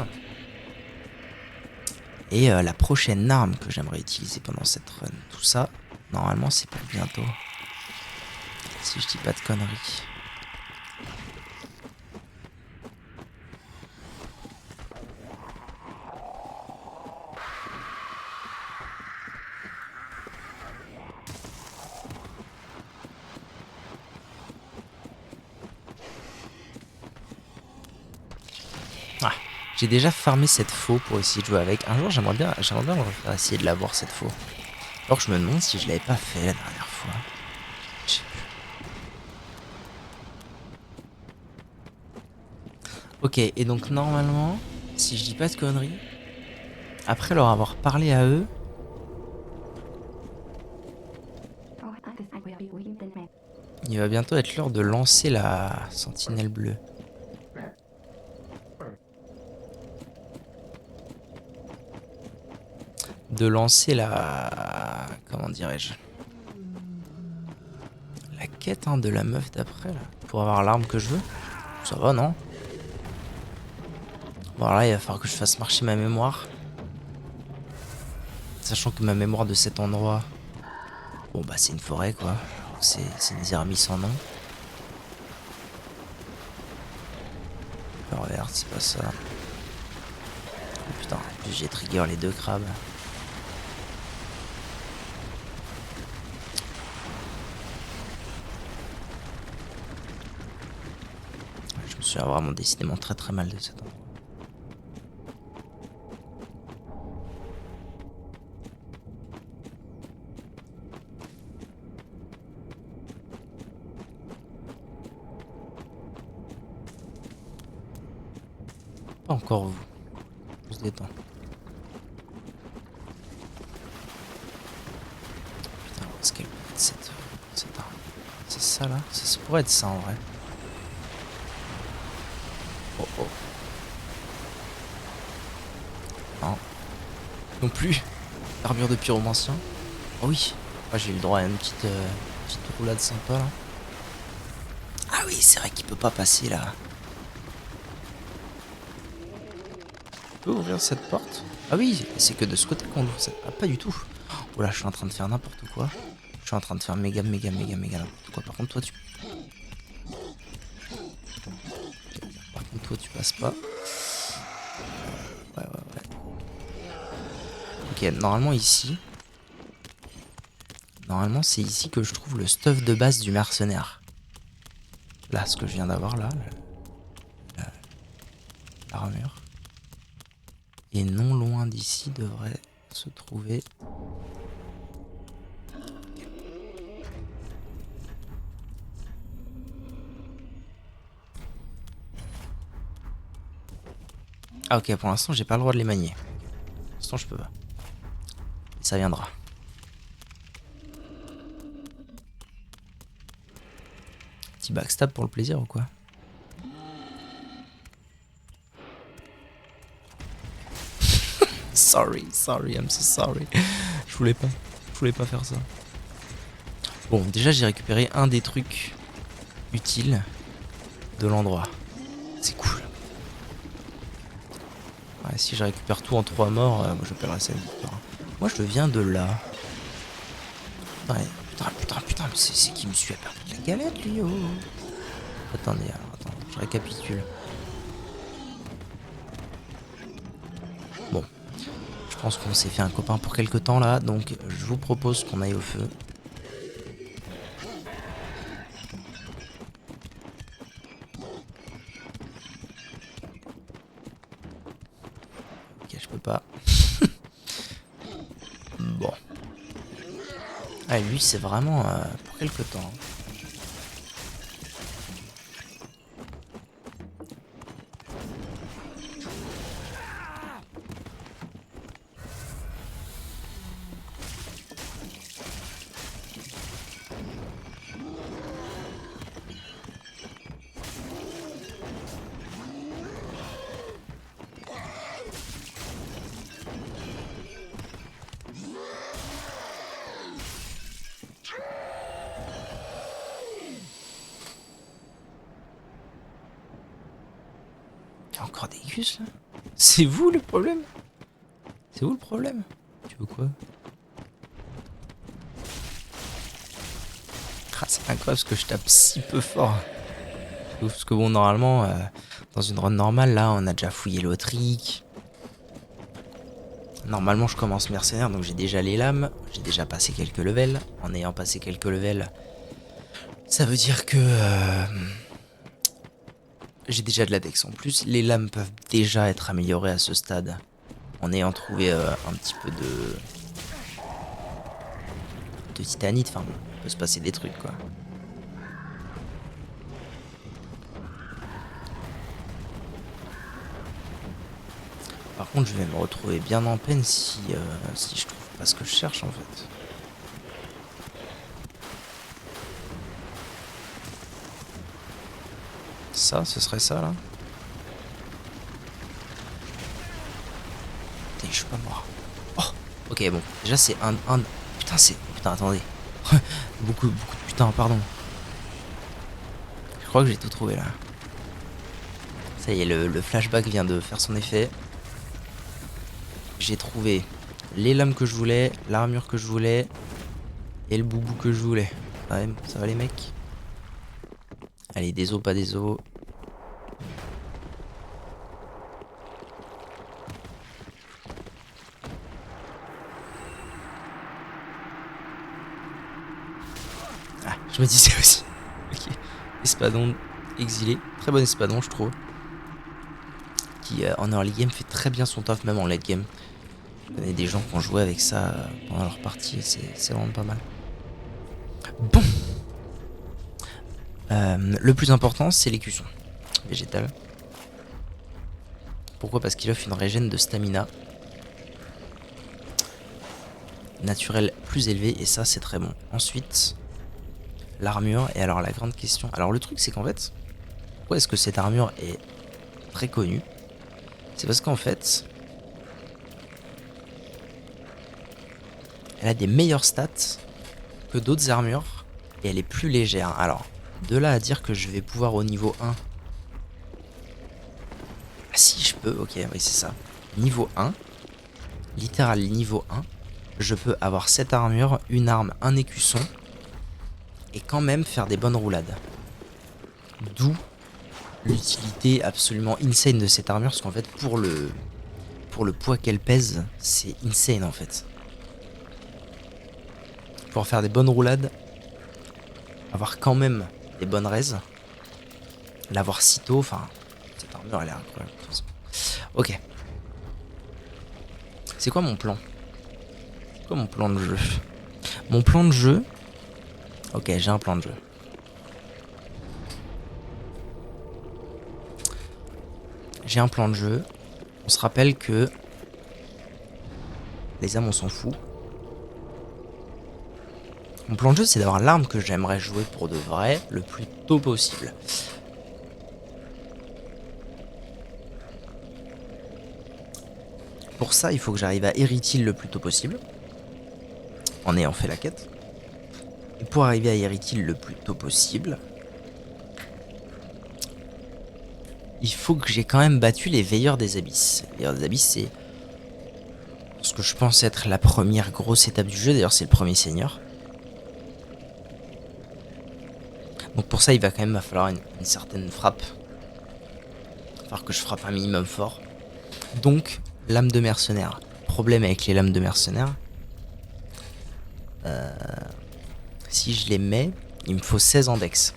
Et la prochaine arme que j'aimerais utiliser pendant cette run. Tout ça, normalement c'est pour bientôt. Si je dis pas de conneries. Ah, j'ai déjà farmé cette faux pour essayer de jouer avec. Un jour j'aimerais bien me refaire essayer de l'avoir cette faux. Alors je me demande si je l'avais pas fait la dernière fois. Je sais plus. Ok, et donc normalement, si je dis pas de conneries, après leur avoir parlé à eux, il va bientôt être l'heure de lancer la sentinelle bleue. De lancer la... Comment dirais-je? La quête hein, de la meuf d'après là. pour avoir l'arme que je veux. Ça va, non? Voilà, il va falloir que je fasse marcher ma mémoire. Sachant que ma mémoire de cet endroit... Bon bah c'est une forêt quoi. C'est une Zermie sans nom. Fleur verte, c'est pas ça. Oh, putain, en plus j'ai trigger les 2 crabes. Je me souviens vraiment décidément très très mal de cet endroit. Pas encore vous. Je se détends. Putain, où est-ce qu'elle peut être cette arme? C'est ça là? Ça pourrait être ça en vrai. Oh oh. Non. Non plus. Armure de pyromancien. Oh oui. Ah, j'ai eu le droit à une petite roulade sympa là. Ah oui, c'est vrai qu'il peut pas passer là. Je peux ouvrir cette porte? Ah oui, c'est que de ce côté qu'on ouvre cette... Ah, pas du tout. Oh là, je suis en train de faire n'importe quoi. Je suis en train de faire méga n'importe quoi. Par contre, toi, tu... Par contre, toi, tu passes pas. Ouais. Ok, normalement, ici... Normalement, c'est ici que je trouve le stuff de base du mercenaire. Là, ce que je viens d'avoir, là. L'armure. Et non loin d'ici devrait se trouver... Ah ok, pour l'instant j'ai pas le droit de les manier. Pour l'instant je peux pas. Et ça viendra. Petit backstab pour le plaisir ou quoi? Sorry, I'm so sorry. Je voulais pas faire ça. Bon, déjà j'ai récupéré un des trucs utiles de l'endroit. C'est cool. Ouais, si je récupère tout en 3 morts, moi je perdrai cette victoire. Moi je viens de là. Putain, mais c'est qui me suit à perdre de la galette lui, oh. Attendez, attends, je récapitule. Bon, je pense qu'on s'est fait un copain pour quelque temps là, donc je vous propose qu'on aille au feu. Ok, je peux pas. Bon. Ah, lui, c'est vraiment pour quelque temps. Il y a encore des gus là? C'est vous le problème? C'est vous le problème? Tu veux quoi? Ah, c'est incroyable parce que je tape si peu fort. Parce que bon, normalement, dans une run normale, là, on a déjà fouillé l'autrique. Normalement, je commence mercenaire, donc j'ai déjà les lames. J'ai déjà passé quelques levels. En ayant passé quelques levels, ça veut dire que... j'ai déjà de la dex en plus. Les lames peuvent déjà être améliorées à ce stade. En ayant trouvé un petit peu de titanite. Enfin bon, il peut se passer des trucs quoi. Par contre, je vais me retrouver bien en peine si je trouve pas ce que je cherche en fait. Ça, ce serait ça là. Putain, je suis pas mort. Oh, ok, bon. Déjà, c'est un... Putain, c'est... Putain, attendez. beaucoup de putain, pardon. crois que j'ai tout trouvé là. Ça y est, le flashback vient de faire son effet. J'ai trouvé les lames que je voulais, l'armure que je voulais et le boubou que je voulais. Ouais, ça va les mecs? Allez, des os, pas des os. Ah, je me disais aussi. Ok. Espadon exilé. Très bon espadon, je trouve. Qui en early game fait très bien son taf, même en late game. Je connais des gens qui ont joué avec ça pendant leur partie, c'est vraiment pas mal. Bon. Le plus important, c'est l'écusson végétal. Pourquoi? Parce qu'il offre une régène de stamina naturelle plus élevée, et ça, c'est très bon. Ensuite, l'armure. Et alors, la grande question... Alors, le truc, c'est qu'en fait, pourquoi est-ce que cette armure est très connue? C'est parce qu'en fait... elle a des meilleures stats que d'autres armures et elle est plus légère. Alors, de là à dire que je vais pouvoir au niveau 1... Ah si, je peux, ok, oui c'est ça. Niveau 1, littéral niveau 1, je peux avoir cette armure, une arme, un écusson et quand même faire des bonnes roulades. D'où l'utilité absolument insane de cette armure, parce qu'en fait pour le poids qu'elle pèse, c'est insane en fait. Pour faire des bonnes roulades, avoir quand même des bonnes raises, l'avoir si tôt, enfin, cette armure elle est incroyable de toute façon. Ok. C'est quoi mon plan? C'est quoi mon plan de jeu? Mon plan de jeu... Ok, j'ai un plan de jeu. J'ai un plan de jeu. On se rappelle que... les âmes, on s'en fout. Mon plan de jeu, c'est d'avoir l'arme que j'aimerais jouer pour de vrai le plus tôt possible. Pour ça, il faut que j'arrive à Eritil le plus tôt possible, en ayant fait la quête. Et pour arriver à Eritil le plus tôt possible, il faut que j'ai quand même battu les Veilleurs des Abysses. Les Veilleurs des Abysses, c'est ce que je pense être la première grosse étape du jeu. D'ailleurs, c'est le premier seigneur. Donc pour ça, il va quand même falloir une certaine frappe. Il va falloir que je frappe un minimum fort. Donc, lame de mercenaire. Problème avec les lames de mercenaire. Si je les mets, il me faut 16 en dex.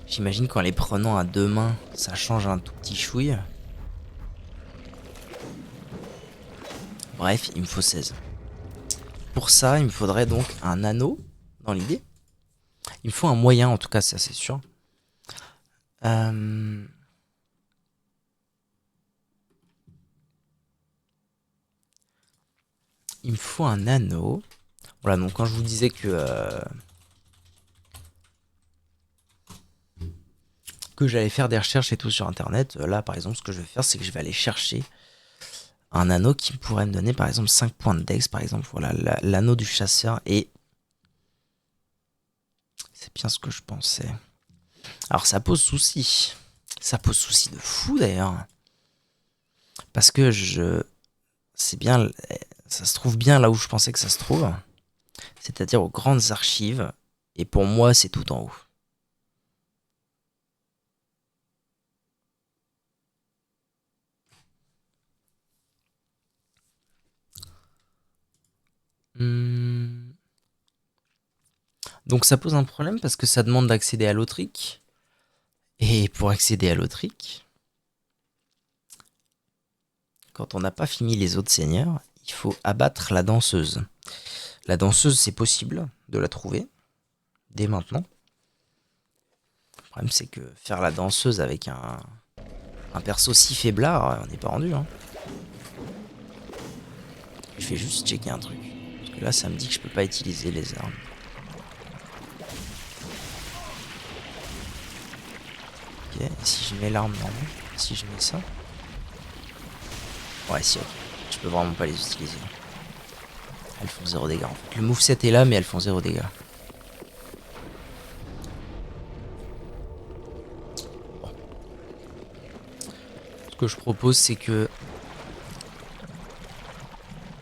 J'imagine qu'en les prenant à deux mains, ça change un tout petit chouille. Bref, il me faut 16. Pour ça, il me faudrait donc un anneau, dans l'idée. Il me faut un moyen, en tout cas, ça c'est sûr. Il me faut un anneau. Voilà, donc quand je vous disais que j'allais faire des recherches et tout sur internet, là par exemple ce que je vais faire, c'est que je vais aller chercher un anneau qui pourrait me donner par exemple 5 points de dex, par exemple. Voilà, l'anneau du chasseur, et c'est bien ce que je pensais. Alors ça pose souci. Ça pose souci de fou d'ailleurs. Parce que c'est bien, ça se trouve bien là où je pensais que ça se trouve. C'est-à-dire aux grandes archives. Et pour moi, c'est tout en haut. Donc ça pose un problème parce que ça demande d'accéder à l'Autrique. Et pour accéder à l'Autrique, quand on n'a pas fini les autres seigneurs, il faut abattre la danseuse. La danseuse, c'est possible de la trouver dès maintenant. Le problème, c'est que faire la danseuse avec un perso si faiblard, on n'est pas rendu. Hein. Je vais juste checker un truc. Parce que là, ça me dit que je peux pas utiliser les armes. Ok, et si je mets l'arme normale, si je mets ça. Ouais, si, ok. Je peux vraiment pas les utiliser. Elles font 0 dégâts en fait. Le moveset est là, mais elles font 0 dégâts. que je propose, c'est que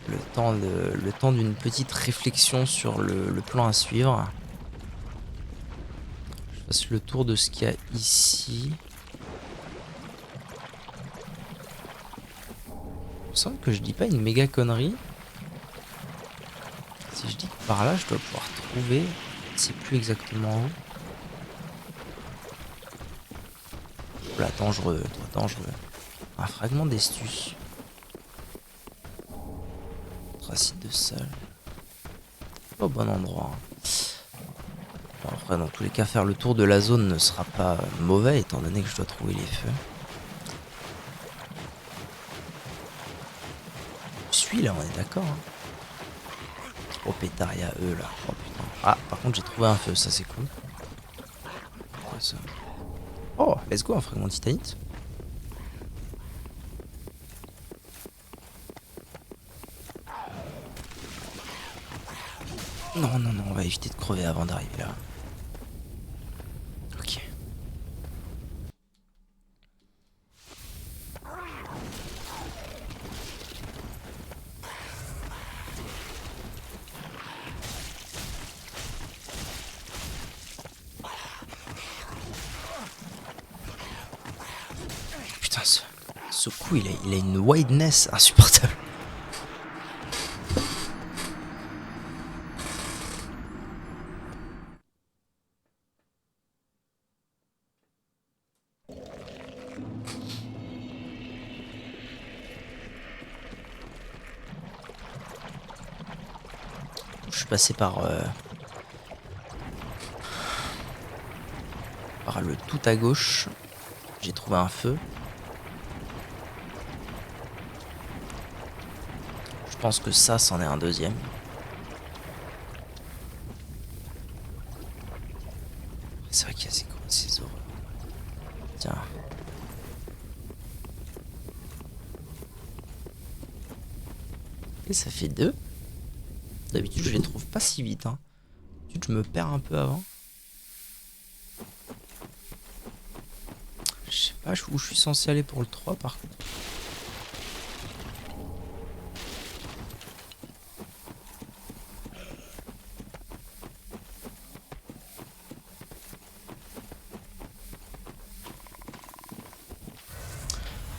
le temps d'une petite réflexion sur le plan à suivre, je fasse le tour de ce qu'il y a ici. Il me semble que je dis pas une méga connerie. Si je dis que par là, je dois pouvoir trouver, je sais plus exactement où. Là, dangereux, trop dangereux. Un fragment d'estus. Tracite de sable. Pas au bon endroit. Bon, après, dans tous les cas, faire le tour de la zone ne sera pas mauvais, étant donné que je dois trouver les feux. Je suis là, on est d'accord. Hein. Oh pétard, il y a eux là. Oh putain. Ah, par contre, j'ai trouvé un feu, ça c'est cool. Quoi ça? Oh, let's go, un fragment de titanite. Non, non, non, on va éviter de crever avant d'arriver là. Ok. Putain, ce coup, il a une wideness insupportable. Je suis passé par le tout à gauche. J'ai trouvé un feu. Je pense que ça, c'en est un deuxième. C'est vrai qu'il y a ces horreurs. Tiens. Et ça fait deux. D'habitude, je les trouve pas si vite. Hein. D'habitude, je me perds un peu avant. Je sais pas où je suis censé aller pour le 3 par contre.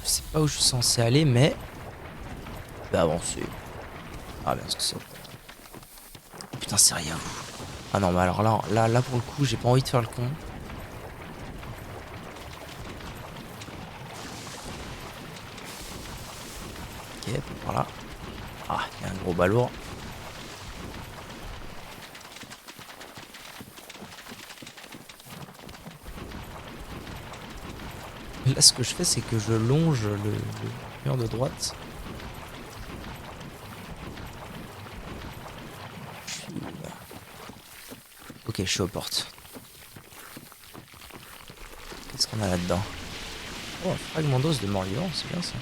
Je sais pas où je suis censé aller, mais je vais avancer. Ah bien, ce que c'est. Putain, c'est rien. Ah non, mais alors là pour le coup, j'ai pas envie de faire le con. Ok, par là. Ah, il y a un gros balourd. Là, ce que je fais, c'est que je longe le mur de droite. Ok, je suis aux portes. Qu'est-ce qu'on a là-dedans? Oh, un fragment d'os de mort-vivant, c'est bien ça.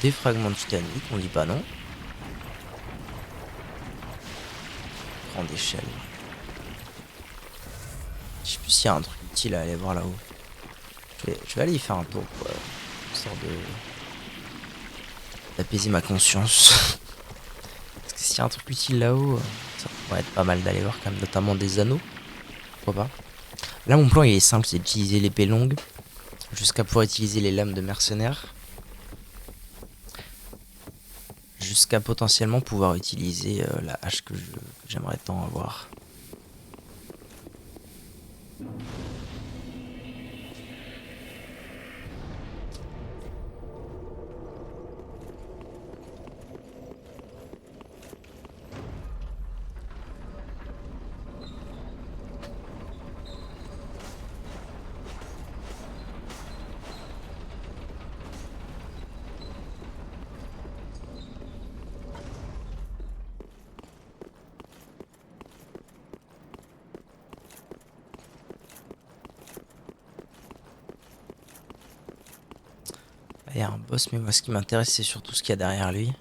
Des fragments de titanique, on dit pas non. Grande échelle. Je sais plus s'il y a un truc utile à aller voir là-haut. Je vais aller y faire un tour, quoi. Histoire d'apaiser ma conscience. Parce que s'il y a un truc utile là-haut, ça pourrait être pas mal d'aller voir quand même, notamment des anneaux. Pourquoi pas. Là, mon plan il est simple, c'est d'utiliser l'épée longue jusqu'à pouvoir utiliser les lames de mercenaires. Jusqu'à potentiellement pouvoir utiliser la hache que j'aimerais tant avoir. Il y a un boss, mais moi ce qui m'intéresse c'est surtout ce qu'il y a derrière lui.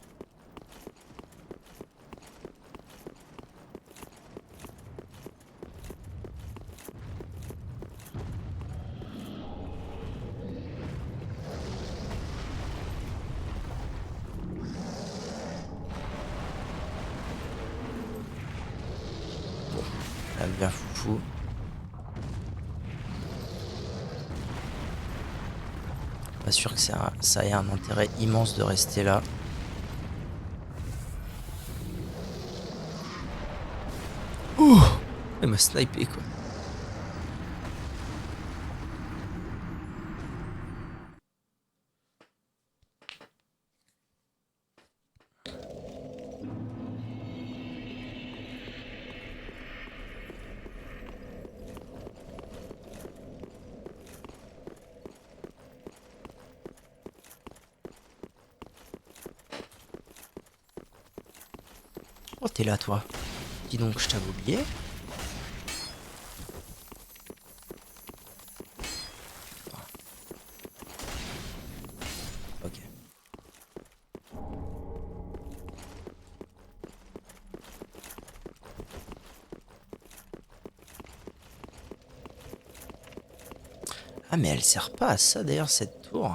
Ça devient foufou. Pas sûr que ça ait un intérêt immense de rester là. Ouh, il m'a snipé quoi. Oh, t'es là, toi. Dis donc, je t'avais oublié. Ok. Ah, mais elle sert pas à ça, d'ailleurs, cette tour.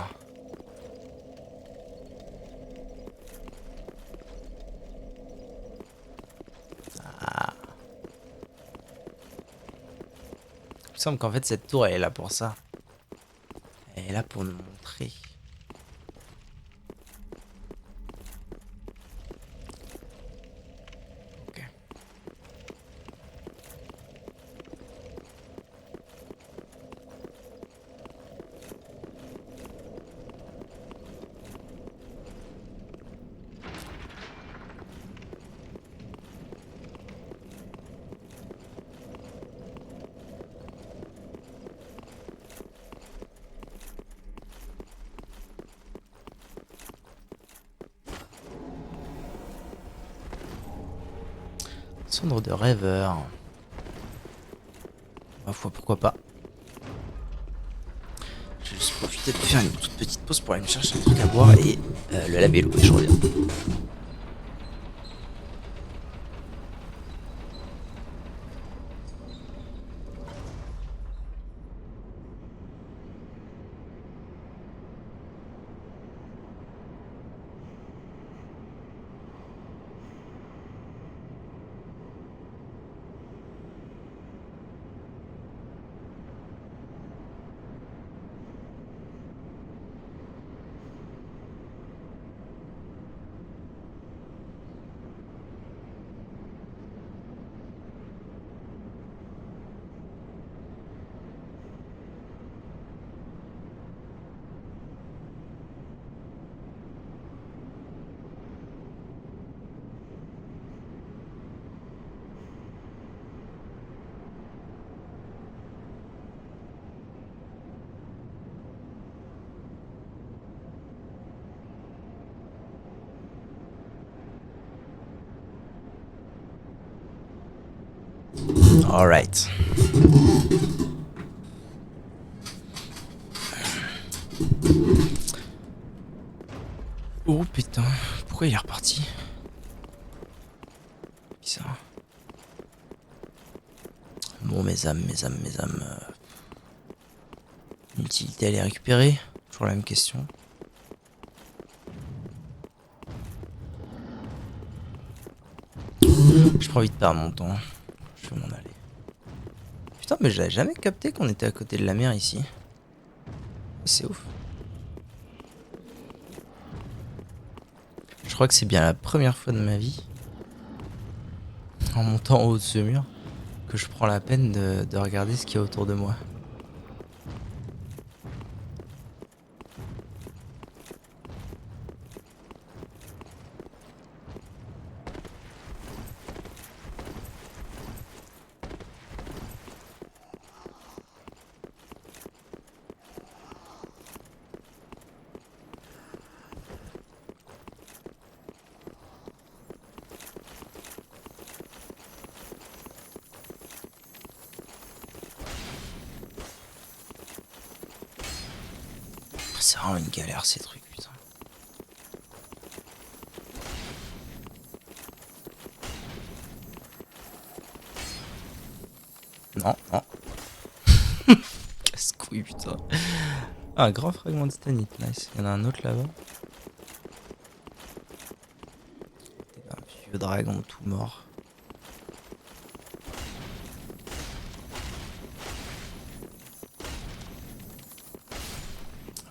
Ah. Il me semble qu'en fait, cette tour, elle est là pour ça. Elle est là pour nous montrer. Ok. Cendre de rêveur. Ma foi, pourquoi pas. Je vais juste profiter de faire une toute petite pause pour aller me chercher un truc à boire et le labello et je reviens. Alright. Oh putain, pourquoi il est reparti? Bizarre. Bon, mes âmes. Une utilité à les récupérer? Toujours la même question. Je prends vite pas mon temps. Je vais m'en aller. Putain, mais j'avais jamais capté qu'on était à côté de la mer ici. C'est ouf. Je crois que c'est bien la première fois de ma vie, en montant en haut de ce mur, que je prends la peine de regarder ce qu'il y a autour de moi. C'est vraiment une galère ces trucs, putain. Non. Casse-couille, putain. Ah, un grand fragment de stanite, nice. Il y en a un autre là-bas. Un vieux dragon tout mort.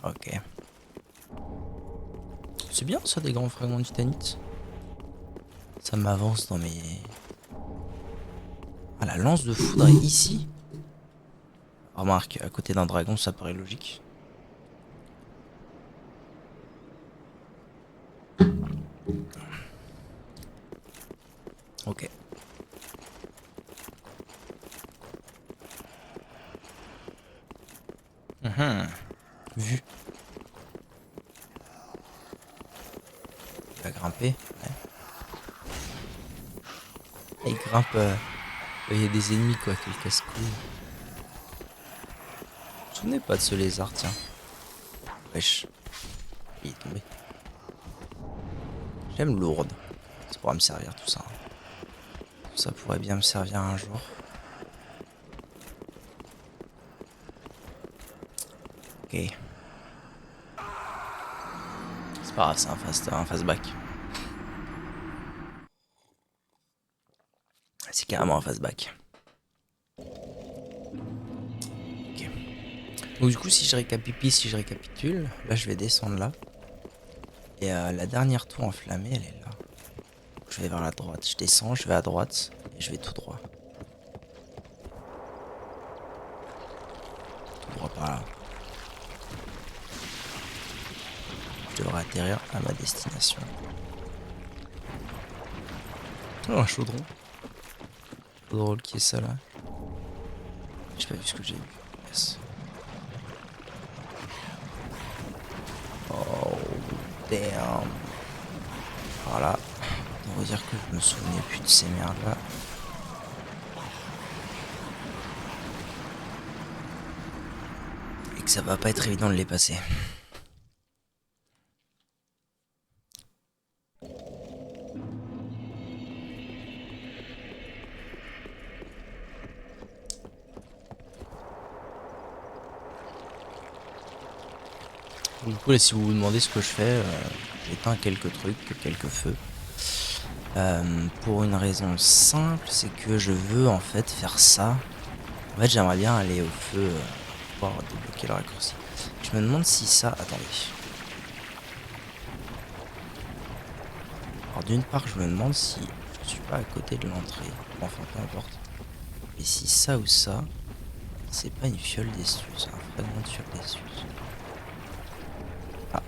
Ok. C'est bien ça, des grands fragments de titanite. Ça m'avance dans mes... Ah, la lance de foudre est ici. Remarque, à côté d'un dragon, ça paraît logique. Ok. Vu. Il va grimper. Ouais. Il grimpe. Il y a des ennemis quoi, quel casse-couille. Vous vous souvenez pas de ce lézard, tiens. Wesh. Il est tombé. J'aime lourde. Ça pourra me servir tout ça. Ça pourrait bien me servir un jour. Ok. C'est pas grave, c'est un fastback. C'est carrément un fastback. Ok. Donc du coup, si je récapitule, là je vais descendre là. Et la dernière tour enflammée, elle est là. Je vais vers la droite. Je descends, je vais à droite et je vais tout droit. Tout droit par là. Je devrais atterrir à ma destination. Oh, un chaudron. Trop drôle qui est ça là. J'ai pas vu ce que j'ai vu. Yes. Oh, damn. Voilà. On va dire que je me souvenais plus de ces merdes là. Et que ça va pas être évident de les passer. Du coup, là, si vous vous demandez ce que je fais, j'éteins quelques trucs, quelques feux. Pour une raison simple, c'est que je veux en fait faire ça. En fait, j'aimerais bien aller au feu, pouvoir débloquer le raccourci. Je me demande si ça... Attendez. Alors d'une part, je me demande si je suis pas à côté de l'entrée. Enfin, peu importe. Et si ça ou ça, c'est pas une fiole d'Estus, un fragment de fiole d'Estus. Ah,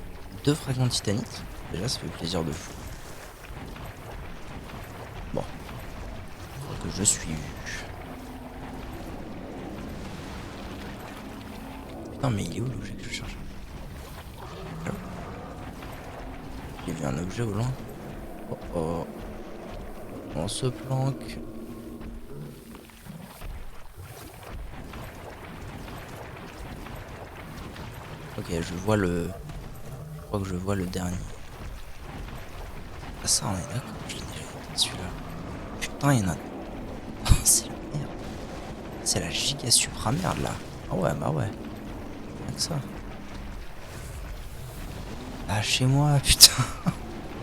2 fragments de titanite. Déjà, ça fait plaisir de fou. Bon. Que je suis vu. Putain, mais il est où l'objet que je cherche? J'ai vu un objet au loin. Oh oh. On se planque. Ok, je vois le... Je crois que je vois le dernier. Ah ça, on est d'accord, je l'ai déjà vu celui-là. Putain, il y en a... Oh, c'est la merde. C'est la giga supra merde là. Ah ouais, bah ouais. Rien que ça. Lâchez-moi, putain.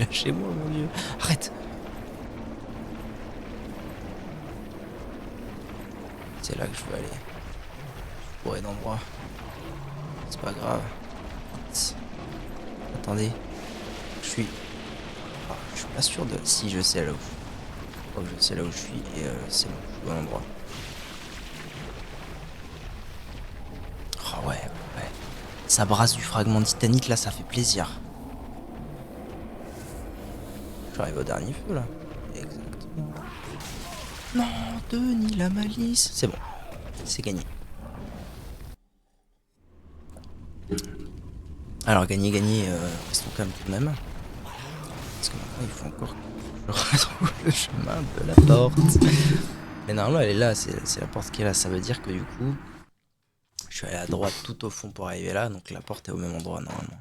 Lâchez-moi, mon dieu. Arrête. C'est là que je veux aller. Bourré d'endroits. C'est pas grave. Attendez. Je suis... Ah, je suis pas sûr de... Si, je sais là où je... crois que je sais là où je suis et c'est bon, je suis au bon endroit. Oh ouais, ouais. Ça brasse du fragment de titanite là, ça fait plaisir. J'arrive au dernier feu là. Exactement. Non, Denis, la malice. C'est bon, c'est gagné. Alors gagner, restons calmes tout de même. Parce que maintenant il faut encore que je retrouve le chemin de la porte. Mais normalement elle est là, c'est la porte qui est là. Ça veut dire que du coup, je suis allé à droite tout au fond pour arriver là. Donc la porte est au même endroit normalement.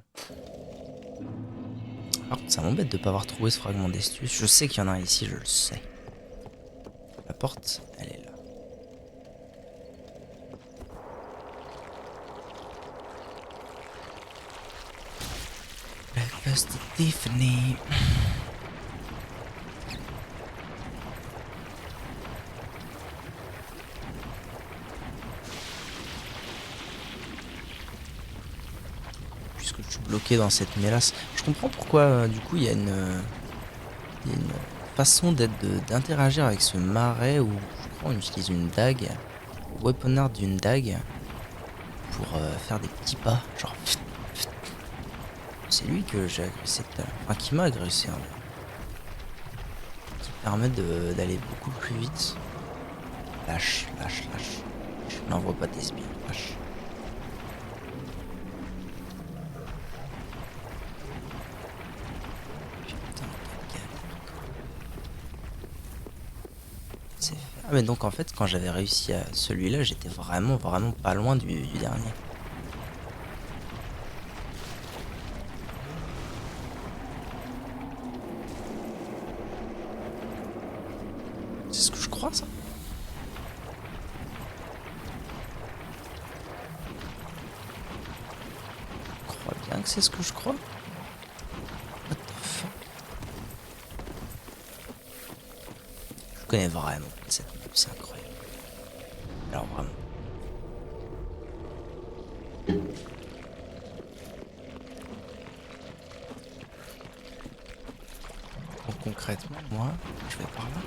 Par contre ça m'embête de pas avoir trouvé ce fragment d'estus. Je sais qu'il y en a un ici, je le sais. La porte, elle est là. Breakfast at Tiffany. puisque je suis bloqué dans cette mélasse. Je comprends pourquoi, du coup, il y a une façon d'interagir avec ce marais où je crois on utilise une dague, weapon art d'une dague, pour faire des petits pas. Genre, c'est lui que j'ai agressé tout à l'heure. Enfin, qui m'a agressé, hein, qui permet d'aller beaucoup plus vite. Lâche, lâche, lâche. Je n'envoie pas tes spires, lâche. Putain, quel gars. C'est fait. Ah mais donc en fait quand j'avais réussi à celui-là, j'étais vraiment pas loin du dernier. C'est ce que je crois ça. Je crois bien que c'est ce que je crois. What the fuck. Je connais vraiment cette map, c'est incroyable. Alors vraiment. Donc concrètement, moi, je vais par là.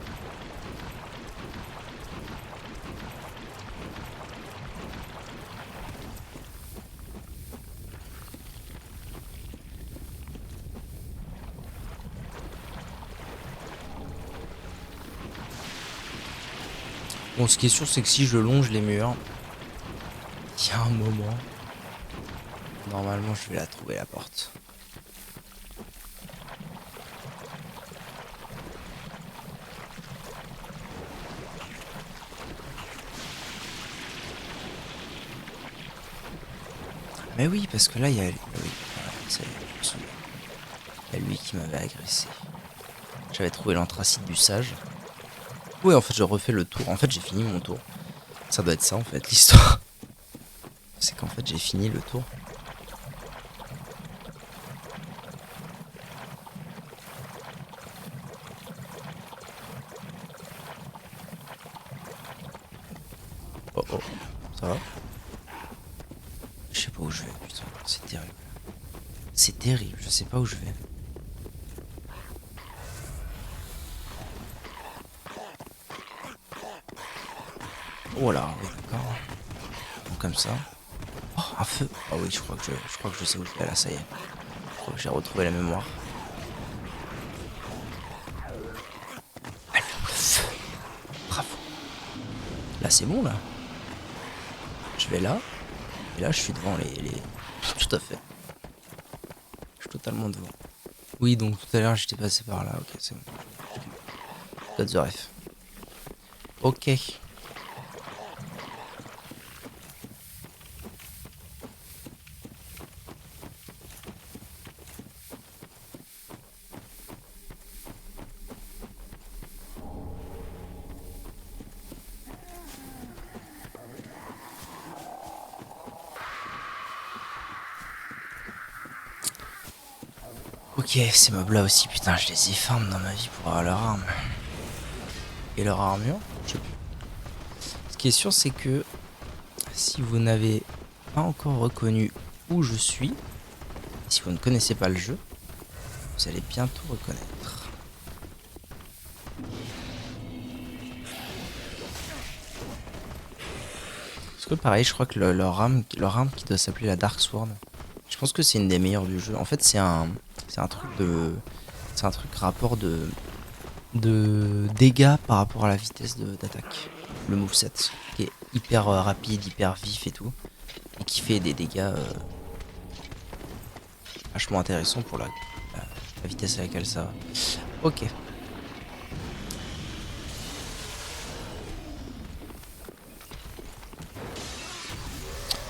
Bon, ce qui est sûr, c'est que si je longe les murs, il y a un moment, normalement, je vais la trouver la porte. Mais oui, parce que là, il y a... Oui, voilà, ça y est, je me souviens. Il y a lui qui m'avait agressé. J'avais trouvé l'anthracite du sage. Oui, en fait, je refais le tour. En fait, j'ai fini mon tour. Ça doit être ça, en fait, l'histoire. C'est qu'en fait, j'ai fini le tour. Oh oh, ça va? Je sais pas où je vais, putain, c'est terrible. C'est terrible, je sais pas où je vais. Oh là, oui, d'accord. Donc, comme ça. Oh, un feu. Ah oui, je crois que je sais où je vais là, ça y est. Je crois que j'ai retrouvé la mémoire. Allume le feu. Bravo. Là, c'est bon, là. Je vais là. Et là, je suis devant les... Tout à fait. Je suis totalement devant. Oui, donc tout à l'heure, j'étais passé par là. Ok, c'est bon. Got the ref. Ok. Ok, ces mobs là aussi, putain, je les ai farm dans ma vie pour avoir leur arme. Et leur armure, je sais plus. Ce qui est sûr, c'est que si vous n'avez pas encore reconnu où je suis, si vous ne connaissez pas le jeu, vous allez bientôt reconnaître. Parce que pareil, je crois que leur arme qui doit s'appeler la Dark Sword, je pense que c'est une des meilleures du jeu. En fait, c'est un truc rapport de dégâts par rapport à la vitesse d'attaque. Le moveset, qui est hyper rapide, hyper vif et tout, et qui fait des dégâts vachement intéressants pour la vitesse à laquelle ça va. Ok.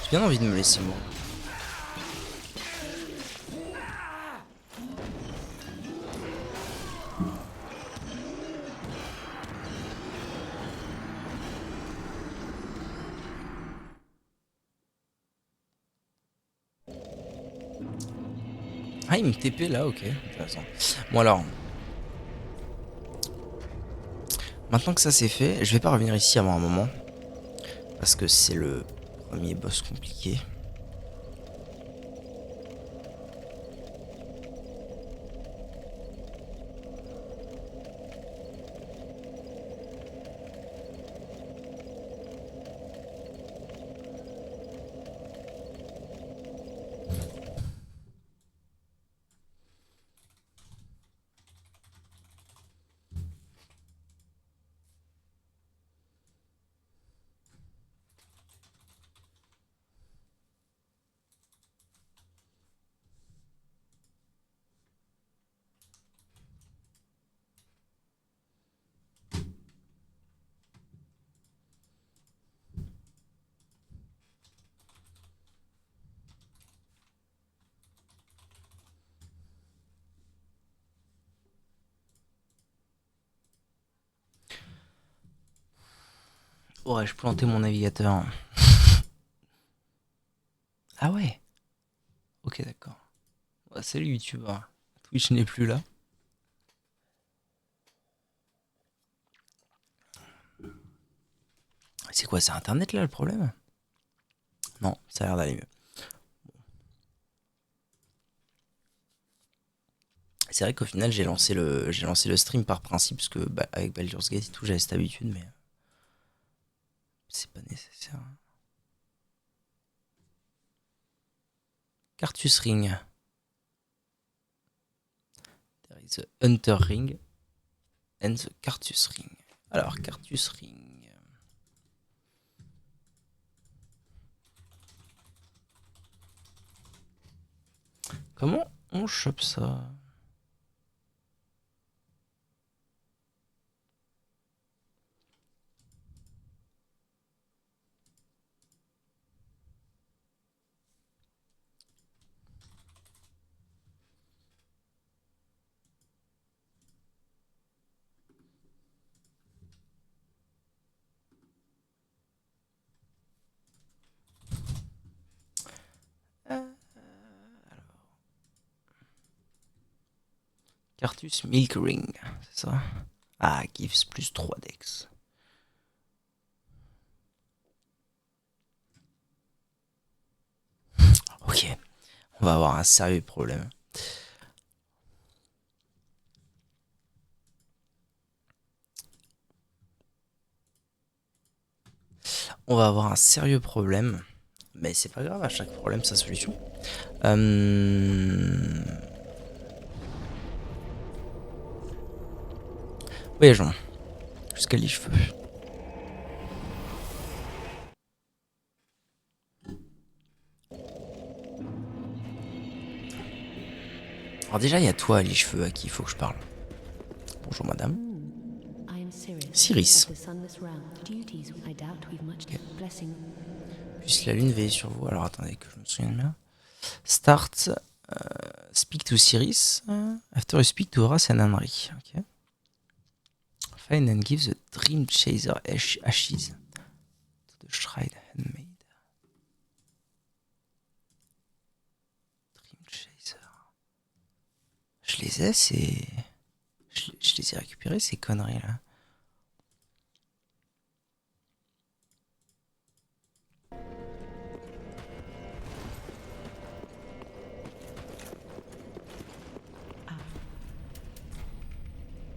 J'ai bien envie de me laisser mourir. Ah, il me TP là, ok, intéressant. Bon alors, maintenant que ça c'est fait, je vais pas revenir ici avant un moment, parce que c'est le premier boss compliqué. Aurais-je planté mon navigateur? Ah ouais. Ok, d'accord. Bah, salut YouTube. Twitch n'est plus là. C'est quoi, c'est Internet là le problème? Non, ça a l'air d'aller mieux. C'est vrai qu'au final j'ai lancé le stream par principe parce que bah, avec Baldur's Gate et tout j'avais cette habitude mais c'est pas nécessaire. Cartus Ring. There is a Hunter Ring and the Cartus Ring. Alors Cartus Ring. Comment on chope ça? Cartus Milk Ring, c'est ça? Ah, gives plus 3 dex. Ok, on va avoir un sérieux problème. On va avoir un sérieux problème. Mais c'est pas grave, à chaque problème sa solution. Voyageons. Jusqu'à les cheveux. Alors déjà, il y a toi, les cheveux, à qui il faut que je parle. Bonjour madame. Cyrus. Okay. Puisse la lune veiller sur vous. Alors attendez que je me souvienne bien. Start. Speak to Cyrus. After you speak to Horace and Henry. Okay. Find and give the Dream Chaser ashes to the Shrine Handmaid. Dream Chaser. Je les ai, c'est... Je les ai récupérés, ces conneries là.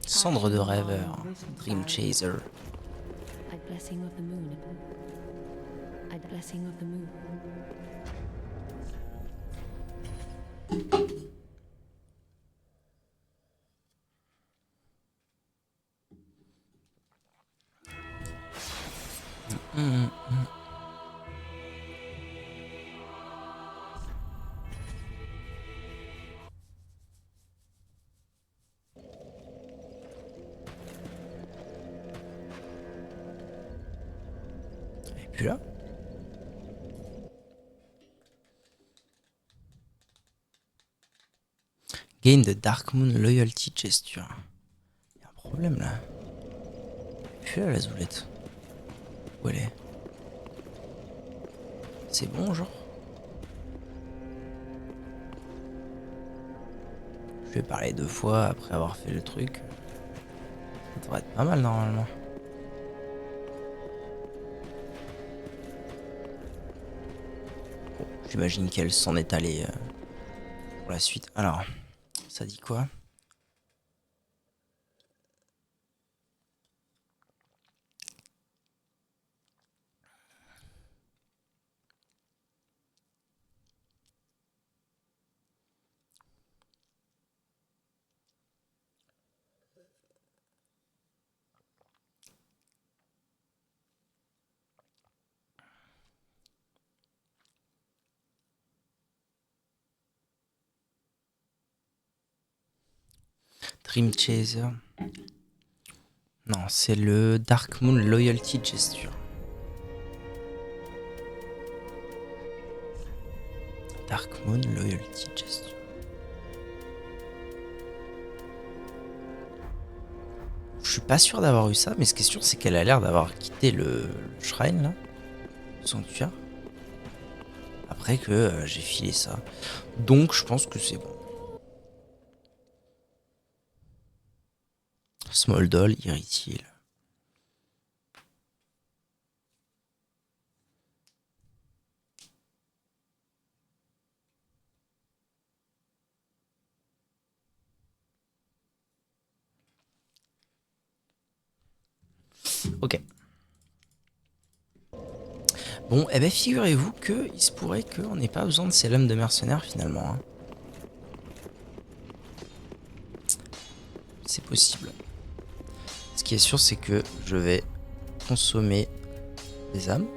Cendre de rêveur, Dream Chaser. Et puis là. Gain the Dark Moon Loyalty Gesture. Il y a un problème là. Et puis là, la zoulette. Où elle est? C'est bon, genre? Je vais parler 2 fois après avoir fait le truc. Ça devrait être pas mal normalement. Bon, j'imagine qu'elle s'en est allée pour la suite. Alors, ça dit quoi? Dream Chaser. Non, c'est le Dark Moon Loyalty Gesture. Dark Moon Loyalty Gesture. Je suis pas sûr d'avoir eu ça, mais ce qui est sûr, c'est qu'elle a l'air d'avoir quitté le shrine, là. Le sanctuaire. Après que j'ai filé ça. Donc, je pense que c'est bon. Small doll, irritile. Ok. Bon, eh ben figurez-vous que il se pourrait qu'on n'ait pas besoin de ces lames de mercenaires finalement. Hein. C'est possible. Ce qui est sûr, c'est que je vais consommer des âmes.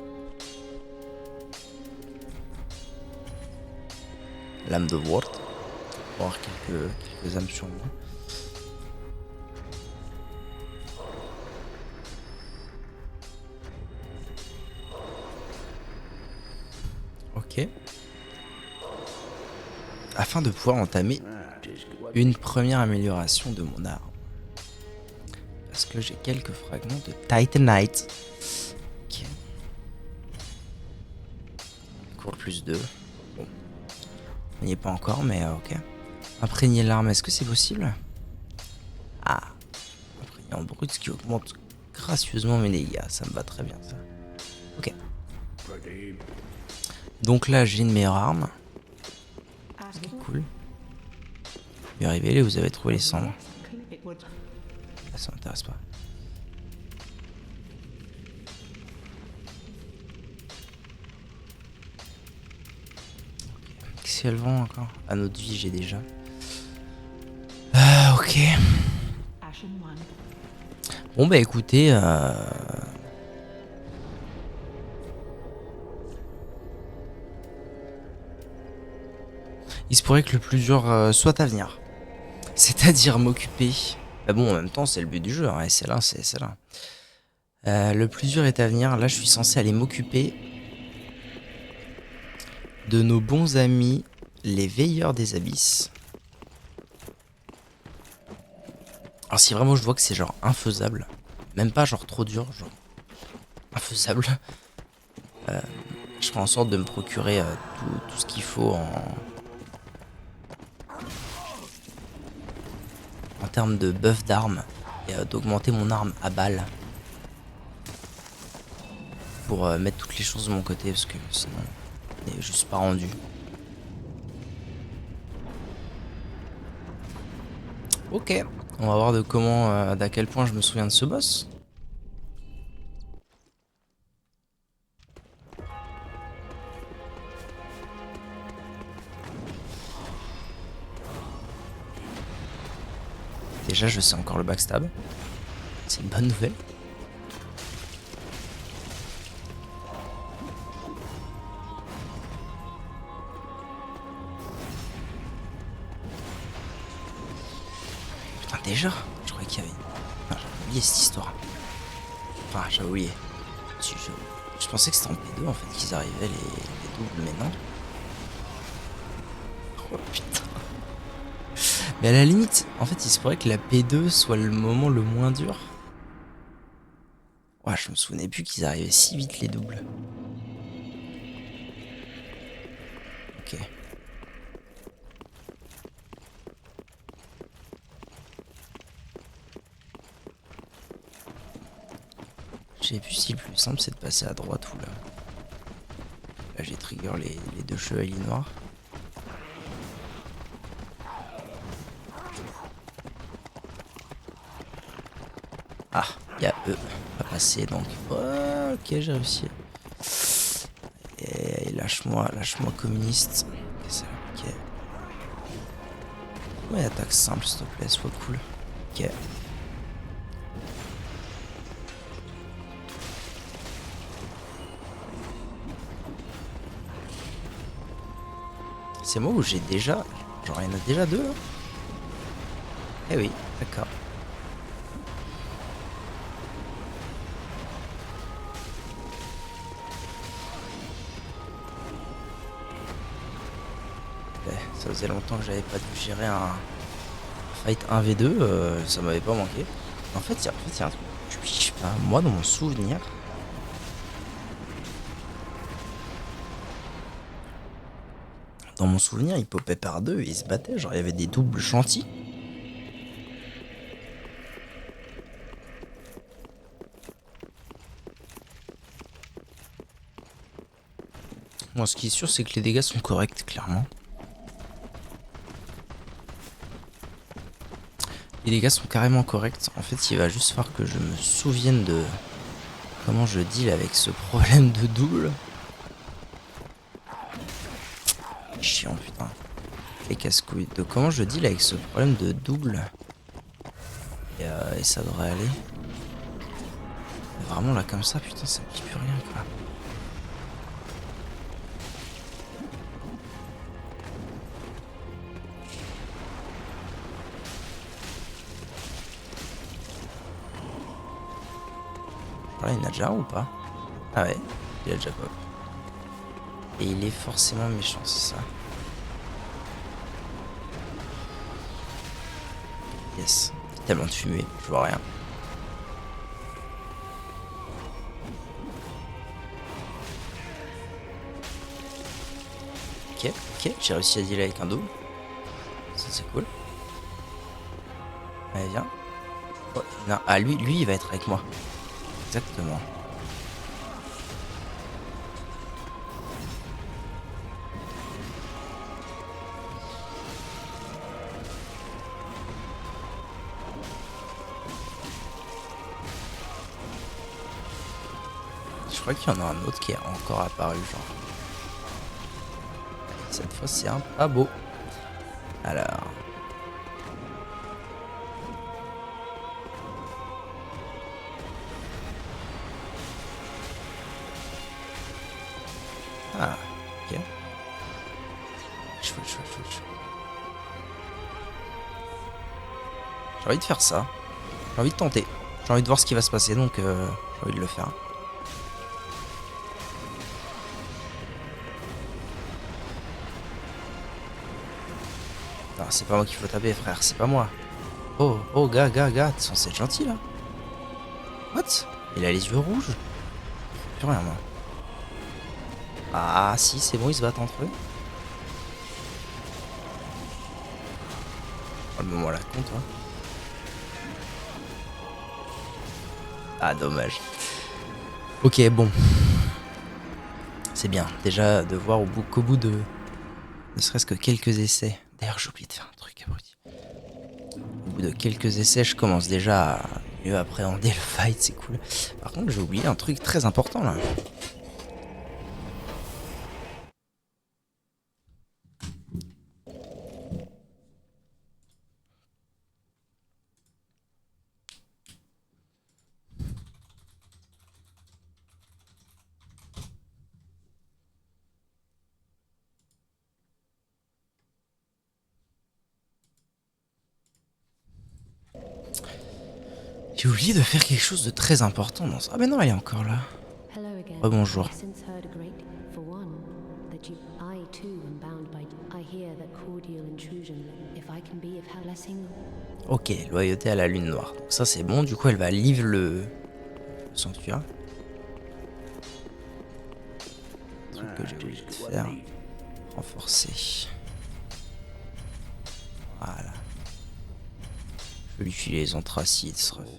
L'âme de Ward. Pour avoir quelques âmes sur moi. Ok. Afin de pouvoir entamer une première amélioration de mon arme. Parce que j'ai quelques fragments de Titanite. Ok. Cours plus 2. Bon. On n'y est pas encore, mais ok. Imprégner l'arme, est-ce que c'est possible? Ah. Imprégner en brut, ce qui augmente gracieusement mes dégâts. Ça me va très bien, ça. Ok. Donc là, j'ai une meilleure arme. C'est cool. Je vais arriver là, vous avez trouvé les cendres. Ah, ça m'intéresse pas. Qu'est-ce qu'elle vend encore? À notre vie, j'ai déjà. Ok. Bon bah écoutez, il se pourrait que le plus dur soit à venir. C'est-à-dire m'occuper. Bah bon, en même temps, c'est le but du jeu, hein, et c'est là, c'est là. Le plus dur est à venir. Là, je suis censé aller m'occuper de nos bons amis, les veilleurs des abysses. Alors si vraiment je vois que c'est genre infaisable, même pas genre trop dur, genre infaisable, je ferai en sorte de me procurer tout ce qu'il faut en termes de buff d'armes et d'augmenter mon arme à balles pour mettre toutes les choses de mon côté parce que sinon on n'est juste pas rendu. Ok, on va voir de comment, d'à quel point je me souviens de ce boss. Déjà, je sais encore le backstab. C'est une bonne nouvelle. Putain, déjà, je croyais qu'il y avait... Enfin, j'avais oublié cette histoire. Enfin, j'avais oublié. Je pensais que c'était en P2 en fait qu'ils arrivaient les doubles, mais non. Oh putain. Mais à la limite, en fait, il se pourrait que la P2 soit le moment le moins dur. Ouais, je me souvenais plus qu'ils arrivaient si vite les doubles. Ok. Je sais plus si le plus simple c'est de passer à droite ou là. Là j'ai trigger les deux chevaliers noirs. Ah, il y a eux à passer donc. Oh, ok, j'ai réussi. Et lâche-moi communiste. Ok. Ouais, attaque simple s'il te plaît, sois cool. Ok. C'est moi où j'ai déjà... Genre il y en a déjà deux là. Eh oui, d'accord. Ça faisait longtemps que j'avais pas dû gérer un fight 1v2, ça m'avait pas manqué. En fait, il y a un truc. Je sais pas, moi, dans mon souvenir. Dans mon souvenir, ils popaient par deux et ils se battaient. Genre, il y avait des doubles chantiers. Moi, ce qui est sûr, c'est que les dégâts sont corrects, clairement. Les dégâts sont carrément corrects. En fait, il va juste falloir que je me souvienne de comment je deal avec ce problème de double. Chiant, putain. Les casse-couilles. De comment je deal avec ce problème de double. Et ça devrait aller. Mais vraiment, là, comme ça, putain, ça me dit plus rien, quoi. Là, il y en a déjà un ou pas? Ah ouais, il a déjà pop. Et il est forcément méchant, c'est ça. Yes. Tellement de fumée, je vois rien. Ok, ok, j'ai réussi à dealer avec un double. Ça c'est cool. Allez, viens. Oh, non. Ah, lui, il va être avec moi. Exactement. Je crois qu'il y en a un autre qui est encore apparu, genre. Cette fois, c'est un pas beau. Alors. Ah, ok. Chouette. J'ai envie de faire ça. J'ai envie de tenter. J'ai envie de voir ce qui va se passer, donc j'ai envie de le faire. Non, c'est pas moi qu'il faut taper, frère, c'est pas moi. Oh, gars, t'es censé être gentil, là. What? Il a les yeux rouges? Plus rien, moi. Ah, si, c'est bon, ils se battent entre eux. Oh, le moment là, con, toi. Ah, dommage. Ok, bon. C'est bien, déjà, de voir qu'au bout de... Ne serait-ce que quelques essais. D'ailleurs, j'ai oublié de faire un truc, abruti. Au bout de quelques essais, je commence déjà à mieux appréhender le fight, c'est cool. Par contre, j'ai oublié un truc très important, là. J'ai oublié de faire quelque chose de très important dans ça. Ah, mais non, elle est encore là. Bonjour. Ok, loyauté à la lune noire. Donc ça c'est bon, du coup elle va livre le sanctuaire. Truc que j'ai oublié de faire. Renforcer. Voilà. Je vais lui filer les anthracides, ce sera fait.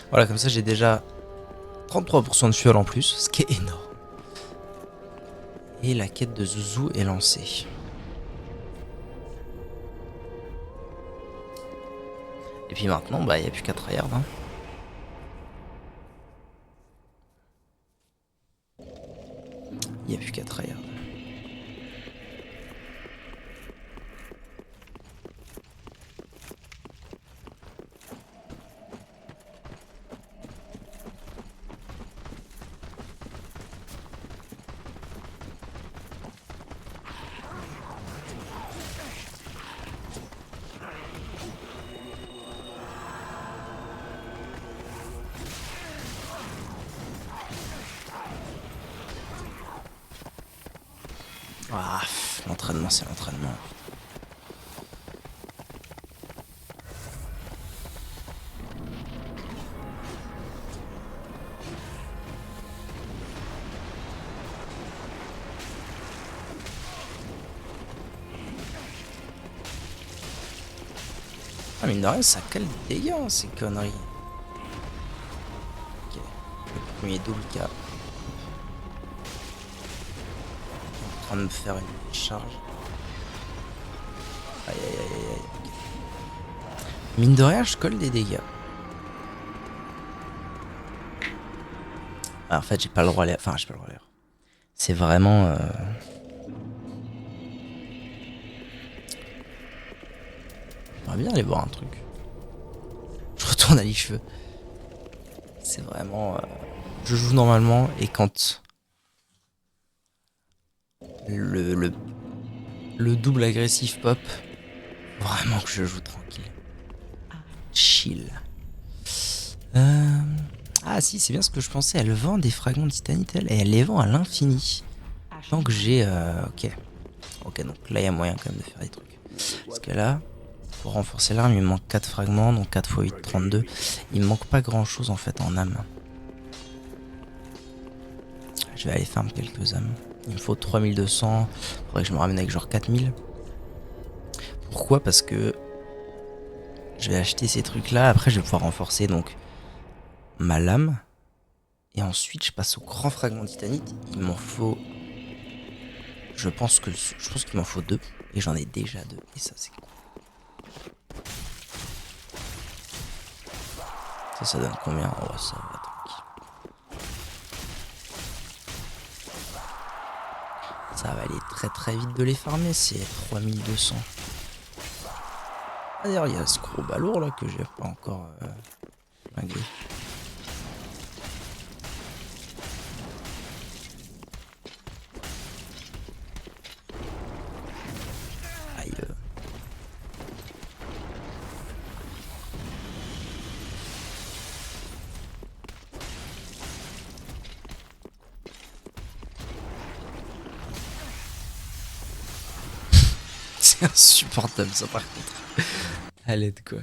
Voilà, comme ça j'ai déjà 33% de fuel en plus, ce qui est énorme. Et la quête de Zouzou est lancée. Et puis maintenant, bah, il n'y a plus qu'à tryhard. Hein. Il n'y a plus qu'à tryhard. Ah, l'entraînement, c'est l'entraînement. Ah, mine de rien, ça cale des dégâts, hein, ces conneries. Ok, le premier double K. En train de me faire une charge. Aïe aïe aïe aïe aïe. Ok. Mine de rien, je colle des dégâts. Ah, en fait, j'ai pas le droit à l'air. Enfin, j'ai pas le droit à l'air. C'est vraiment. J'aimerais bien aller voir un truc. Je retourne à les cheveux. C'est vraiment. Je joue normalement et quand le, le, le double agressif pop, vraiment que je joue tranquille. Chill. Euh... Ah si, c'est bien ce que je pensais. Elle vend des fragments de titanite, elle, et elle les vend à l'infini. Donc j'ai... Ok. Ok, donc là, il y a moyen quand même de faire des trucs. Parce que là, pour renforcer l'arme, il me manque 4 fragments, donc 4 x 8, 32. Il me manque pas grand-chose, en fait, en âme. Je vais aller farm quelques âmes. Il me faut 3200. Faudrait que je me ramène avec genre 4000. Pourquoi? Parce que je vais acheter ces trucs-là. Après, je vais pouvoir renforcer donc ma lame. Et ensuite, je passe au grand fragment de titanite. Il m'en faut... Je pense qu'il m'en faut 2. Et j'en ai déjà 2. Et ça, c'est cool. Ça donne combien? Oh, ça va, tranquille. Ça va aller très très vite de les farmer. C'est 3200. Ah, d'ailleurs, il y a ce gros balourd là que j'ai pas encore flingué. Aïe. C'est insupportable ça par contre. À l'aide quoi.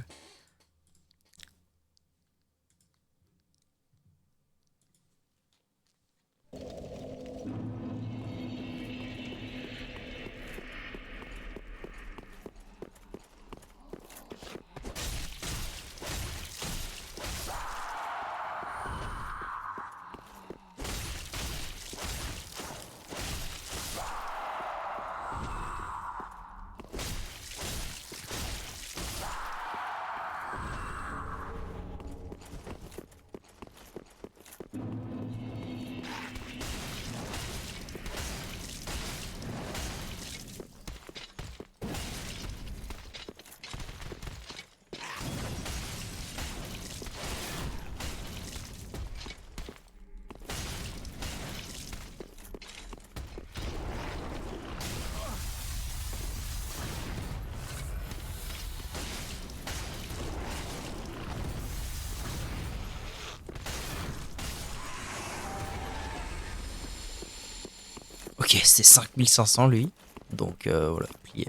Ok, c'est 5500 lui. Donc voilà, plié.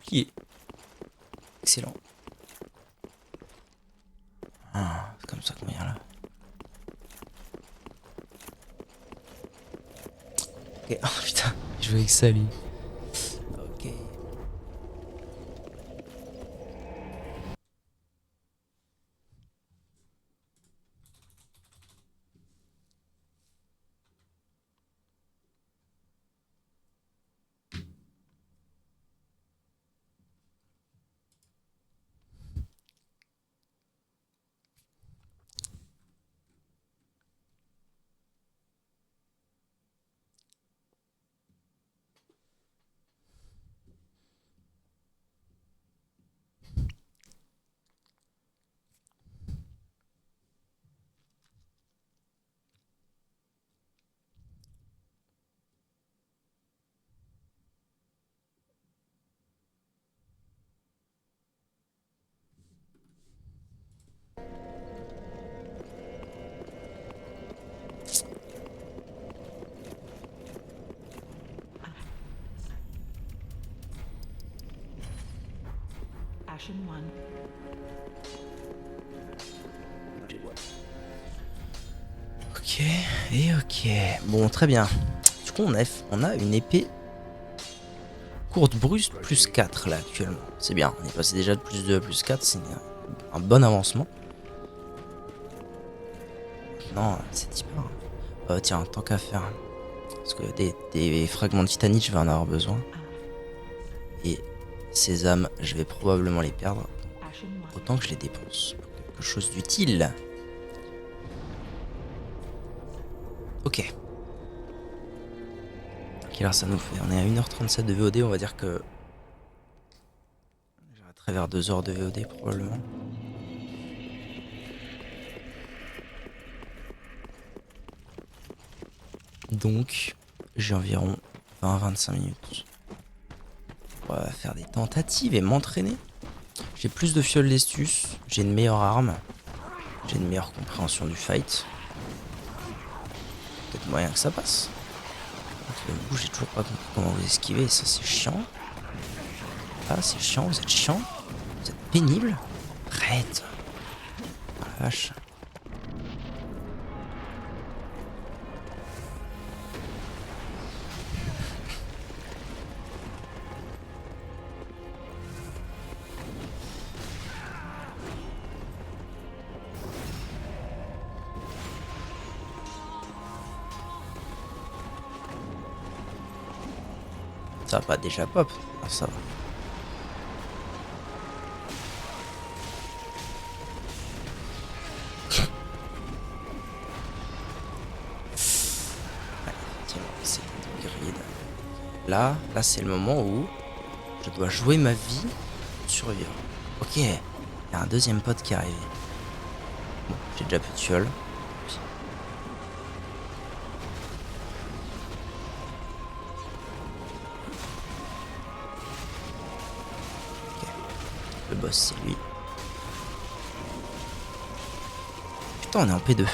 Plié. Excellent. Ah, c'est comme ça qu'on vient là. Ok, oh putain, je jouais avec ça lui. Ok. Ok, et ok. Bon, très bien. Du coup, on a une épée courte brusque plus 4 là actuellement. C'est bien, on est passé déjà de plus 2 à plus 4, c'est un bon avancement. Non, c'est hyper. Tiens, tant qu'à faire. Parce que des fragments de titanite, je vais en avoir besoin. Et ces âmes, je vais probablement les perdre. Autant que je les dépense pour quelque chose d'utile. Ok. Quelle heure ça nous fait? On est à 1h37 de VOD, on va dire que j'arrêterai vers 2 heures de VOD probablement. Donc, j'ai environ 20-25 minutes. On va faire des tentatives et m'entraîner. J'ai plus de fioles d'estus, j'ai une meilleure arme, j'ai une meilleure compréhension du fight. Peut-être moyen que ça passe. Du coup, j'ai toujours pas compris comment vous esquivez, ça c'est chiant. Ah, c'est chiant, vous êtes chiant. Vous êtes pénible. Arrête. Oh la vache. Ça va pas déjà pop. Ah, ça va. Allez, tiens, c'est une grille. Là c'est le moment où je dois jouer ma vie pour survivre. Ok, il y a un deuxième pote qui est arrivé. Bon, j'ai déjà plus de fioles. Ok, le boss c'est lui. Putain, on est en P2.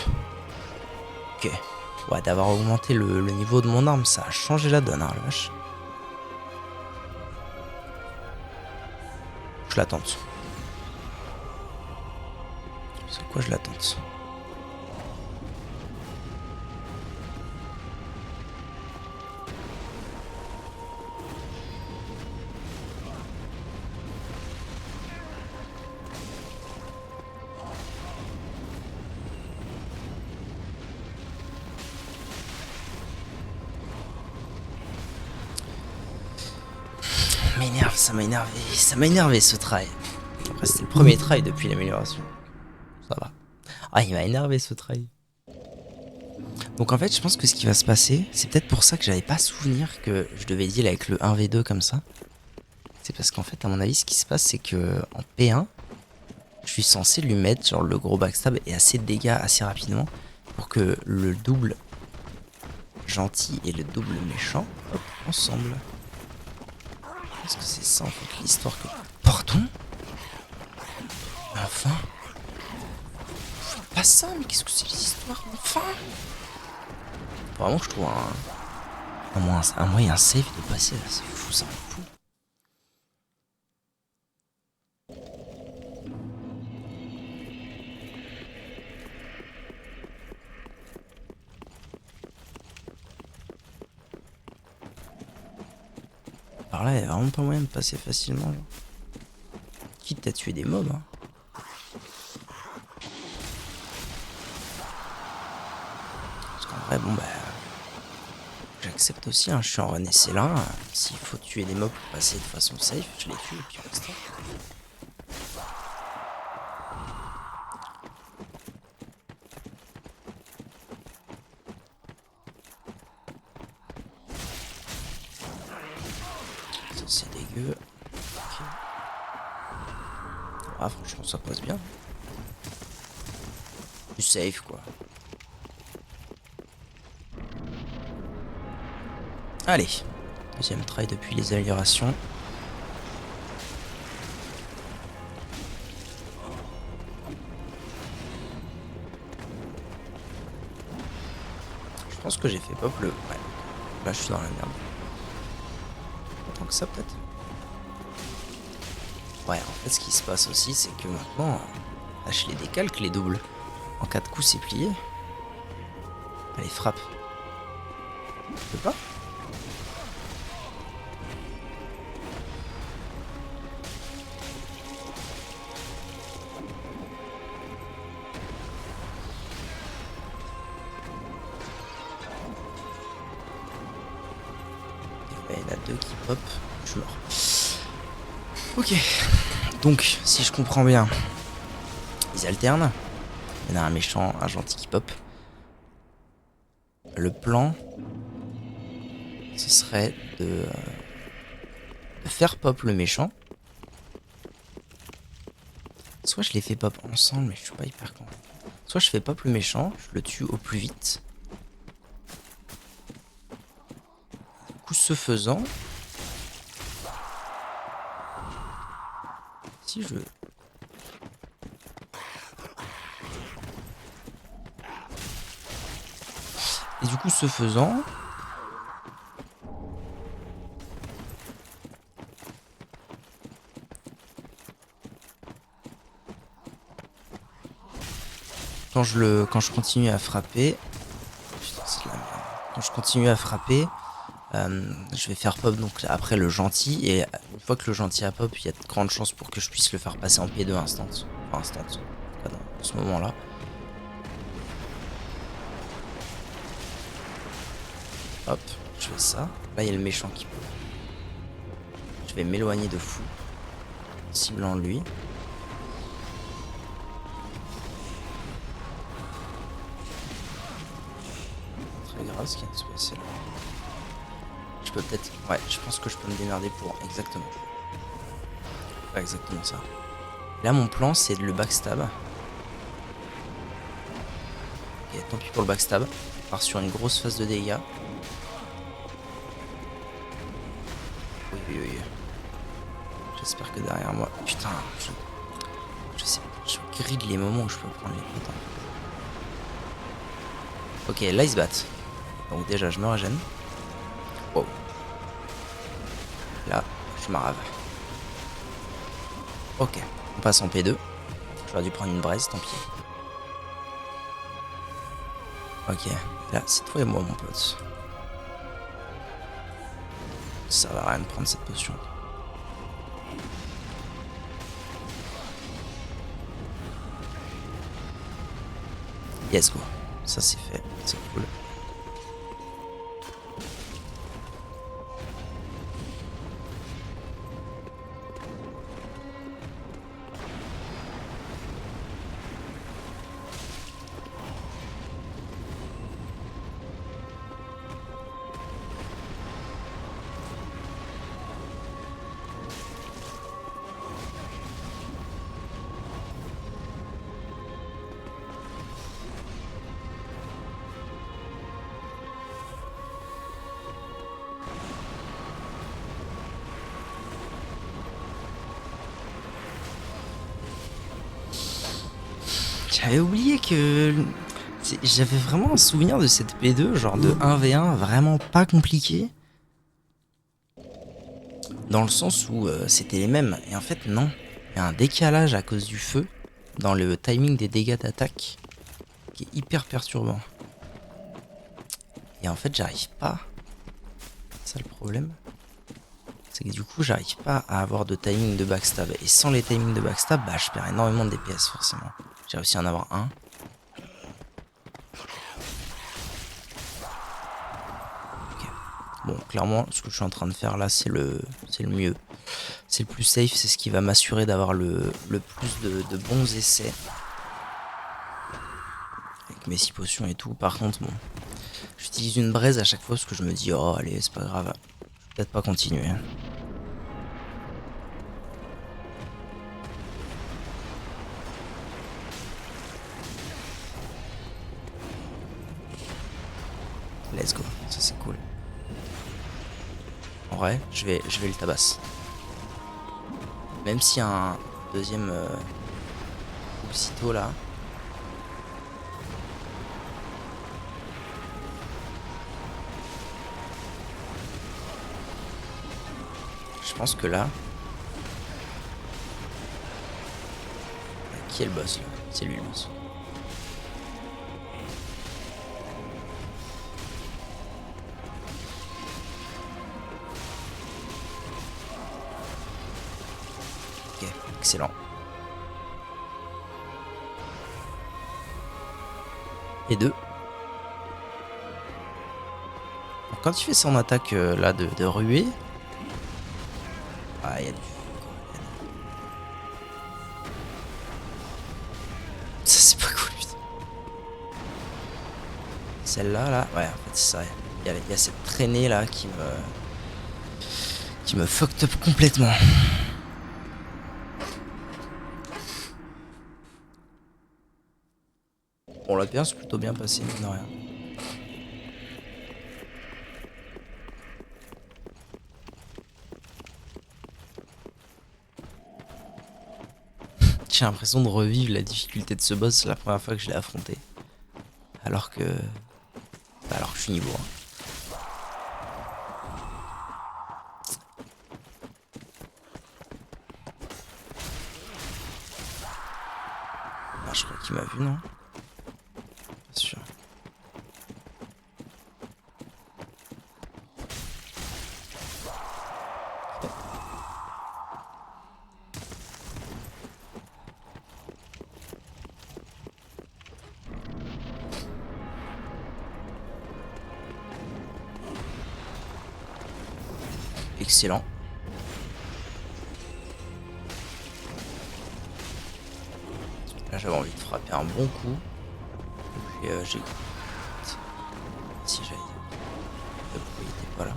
Ok. Ouais, d'avoir augmenté le niveau de mon arme, ça a changé la donne, hein, la vache. Je la tente. C'est quoi je la tente? Ça m'a énervé ce try. Après c'était le premier try depuis l'amélioration. Ça va. Ah, il m'a énervé ce try. Donc en fait je pense que ce qui va se passer, c'est peut-être pour ça que j'avais pas souvenir que je devais deal avec le 1v2 comme ça. C'est parce qu'en fait à mon avis ce qui se passe c'est que en P1, je suis censé lui mettre genre le gros backstab et assez de dégâts assez rapidement pour que le double gentil et le double méchant hop, ensemble. Est-ce que c'est ça en fait l'histoire que... Pardon? Enfin? Pas ça, mais qu'est-ce que c'est l'histoire? Enfin? Vraiment je trouve un moyen safe de passer là, c'est fou, ça me fout. Par là, il y a vraiment pas moyen de passer facilement, genre. Quitte à tuer des mobs, hein. Parce qu'en vrai, bon bah... J'accepte aussi, hein, je suis en run SL1. S'il faut tuer des mobs pour passer de façon safe, je les tue et puis basta. Ça c'est dégueu. Okay. Ah franchement ça passe bien. Du safe quoi. Allez, deuxième try depuis les améliorations. Je pense que j'ai fait pop le... Ouais, là je suis dans la merde. Autant que ça peut-être. Ouais, en fait, ce qui se passe aussi, c'est que maintenant, bah, je les décalque les doubles. En cas de coup, c'est plié. Allez, frappe. Tu peux pas? Il y en a deux qui pop. Je suis mort. Ok. Donc, si je comprends bien, ils alternent. Il y en a un méchant, un gentil qui pop. Le plan, ce serait de faire pop le méchant. Soit je les fais pop ensemble, mais je suis pas hyper convaincu. Soit je fais pop le méchant, je le tue au plus vite. Du coup, ce faisant, si je... Et du coup, ce faisant... Quand je continue à frapper... Putain, c'est de la merde. Quand je continue à frapper, je vais faire pop donc après le gentil. Et une fois que le gentil a pop, il y a de grandes chances pour que je puisse le faire passer en P2 instant. Enfin, instant. En tout cas, dans ce moment-là. Hop, je fais ça. Là, il y a le méchant qui peut. Je vais m'éloigner de fou. Ciblant lui. Très grave ce qui vient de se passer là. Je peux peut-être... Ouais, je pense que je peux me démerder pour... Exactement. Ouais, exactement ça. Là, mon plan, c'est de le backstab. Ok, tant pis pour le backstab. On part sur une grosse phase de dégâts. Oui, oui, oui. J'espère que derrière moi... Putain, je sais pas. Je grille les moments où je peux prendre les potes. Ok, là, ils se battent. Donc déjà, je me régène. Wow. Là, je m'arrave. Ok, on passe en P2. J'aurais dû prendre une braise, tant pis. Ok, là, c'est toi et moi, mon pote. Ça va rien de prendre cette potion. Yes, go. Ça, c'est fait. C'est cool. J'avais oublié que... J'avais vraiment un souvenir de cette P2, genre de 1v1, vraiment pas compliqué. Dans le sens où c'était les mêmes. Et en fait, non. Il y a un décalage à cause du feu dans le timing des dégâts d'attaque qui est hyper perturbant. Et en fait, j'arrive pas. C'est ça le problème. C'est que du coup, j'arrive pas à avoir de timing de backstab. Et sans les timings de backstab, bah, je perds énormément de DPS forcément. J'ai réussi à en avoir un. Ok. Bon, clairement, ce que je suis en train de faire là, c'est le mieux. C'est le plus safe, c'est ce qui va m'assurer d'avoir le plus de bons essais. Avec mes 6 potions et tout. Par contre, bon, j'utilise une braise à chaque fois parce que je me dis, oh allez, c'est pas grave. Je vais peut-être pas continuer. Let's go, ça c'est cool. En vrai, je vais le tabasse. Même s'il y a un deuxième aussitôt là. Je pense que là, Qui est le boss là? C'est lui le boss. Ok, excellent. Et deux. Alors, quand il fait son attaque là de ruée. Ah, il y a du. Ça c'est pas cool putain. Celle-là, là, ouais, en fait c'est ça. Il y a cette traînée là qui me fucked up complètement. Bon, la P1 c'est plutôt bien passé, mine de rien. J'ai l'impression de revivre la difficulté de ce boss la première fois que je l'ai affronté. Alors que je suis niveau 1. Ah, je crois qu'il m'a vu, non? Pas sûr. Excellent. Là j'avais envie de frapper un bon coup. Et j'ai... Si j'allais dire. Pourquoi il était pas là?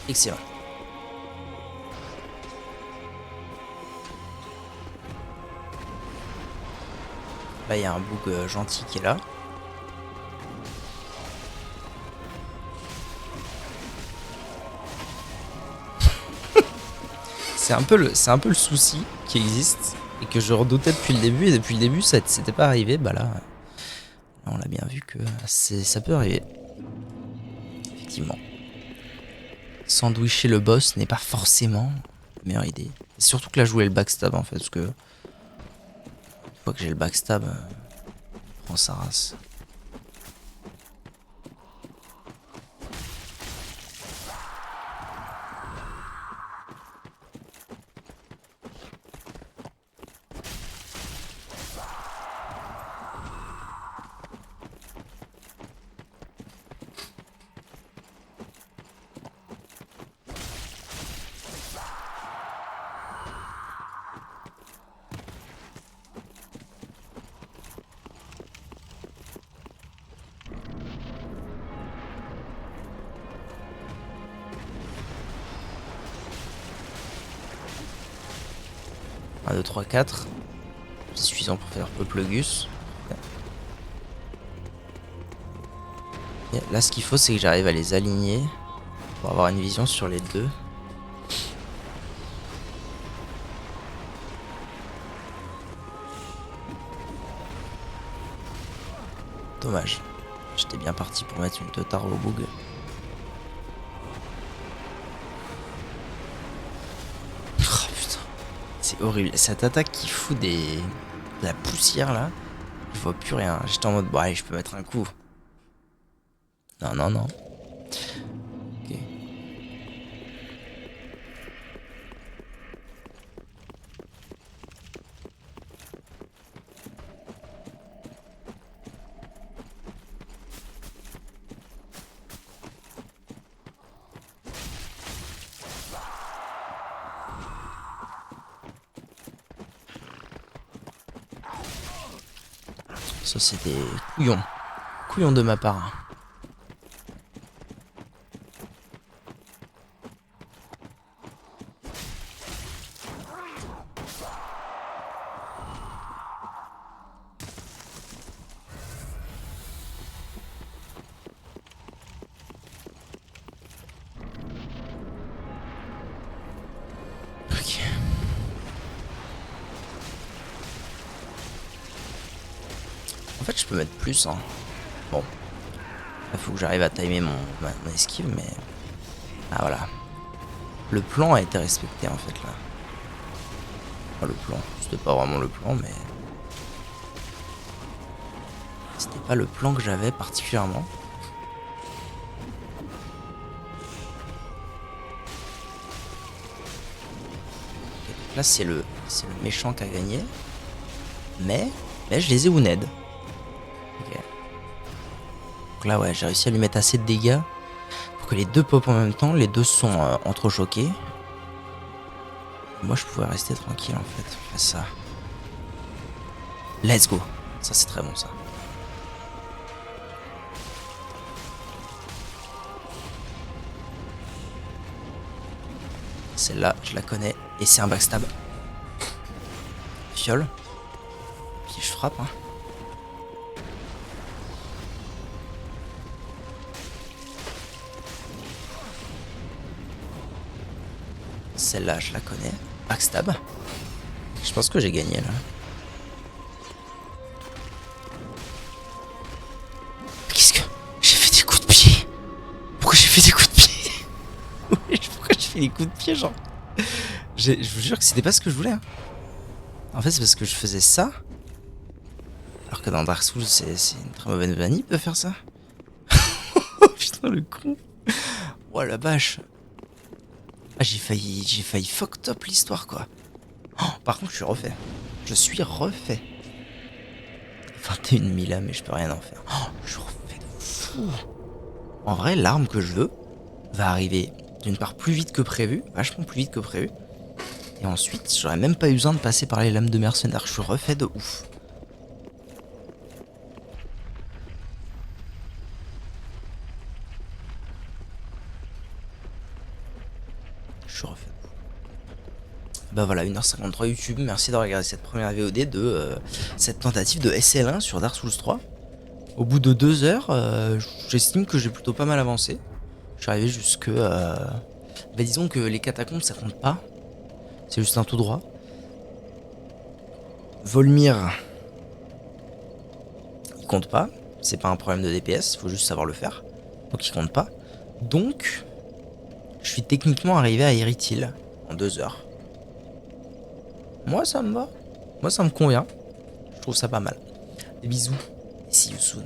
Excellent. Là, il y a un bug gentil qui est là. C'est un peu le souci qui existe et que je redoutais depuis le début. Et depuis le début, ça c'était pas arrivé. Bah là, on l'a bien vu que ça peut arriver. Effectivement. Sandwicher le boss n'est pas forcément la meilleure idée. Et surtout que là, je voulais le backstab en fait. Parce que une fois que j'ai le backstab, prend sa race. Un, 2, 3, 4. C'est suffisant pour faire Poplogus. Et là, ce qu'il faut, c'est que j'arrive à les aligner pour avoir une vision sur les deux. Dommage. J'étais bien parti pour mettre une teutare au bug. Oh putain. C'est horrible. Cette attaque qui fout de la poussière là. Je vois plus rien. J'étais en mode, bon allez, je peux mettre un coup. Non, non, non. Ok. Ça, c'est des couillons. Couillons de ma part. Ok. En fait, je peux mettre plus, hein. Bon. Il faut que j'arrive à timer mon esquive, mais... Ah, voilà. Le plan a été respecté, en fait, là. Enfin, le plan. C'était pas vraiment le plan, mais... C'était pas le plan que j'avais particulièrement. Okay, donc là, c'est le méchant qui a gagné. Mais je les ai wounded. Ok. Donc là, ouais, j'ai réussi à lui mettre assez de dégâts pour que les deux pop en même temps. Les deux sont entrechoqués. Moi, je pouvais rester tranquille, en fait. Je fais ça. Let's go. Ça, c'est très bon, ça. Celle-là, je la connais. Et c'est un backstab. Fiole. Puis je frappe, hein. Celle-là, je la connais. Backstab. Je pense que j'ai gagné, là. Qu'est-ce que... J'ai fait des coups de pied. Pourquoi j'ai fait des coups de pied? Pourquoi j'ai fait des coups de pied, genre? Je vous jure que c'était pas ce que je voulais, hein. En fait, c'est parce que je faisais ça. Alors que dans Dark Souls, c'est une très mauvaise vanille de faire ça. Oh putain, le con. Oh la vache. Ah, j'ai failli fuck top l'histoire, quoi. Oh, par contre, je suis refait. Je suis refait. 21 000 âmes, mais je peux rien en faire. Oh, je suis refait de fou. En vrai, l'arme que je veux va arriver d'une part plus vite que prévu, vachement plus vite que prévu. Et ensuite, j'aurais même pas eu besoin de passer par les lames de mercenaires. Je suis refait de ouf. Je suis refait. Bah voilà, 1h53 YouTube. Merci d'avoir regardé cette première VOD de cette tentative de SL1 sur Dark Souls 3. Au bout de 2 heures, j'estime que j'ai plutôt pas mal avancé. Je suis arrivé jusque... bah disons que les catacombes, ça compte pas. C'est juste un tout droit. Volmir, il compte pas. C'est pas un problème de DPS, faut juste savoir le faire. Donc il compte pas. Donc, je suis techniquement arrivé à Erythil en 2 heures. Moi, ça me va. Moi, ça me convient. Je trouve ça pas mal. Des bisous. See you soon.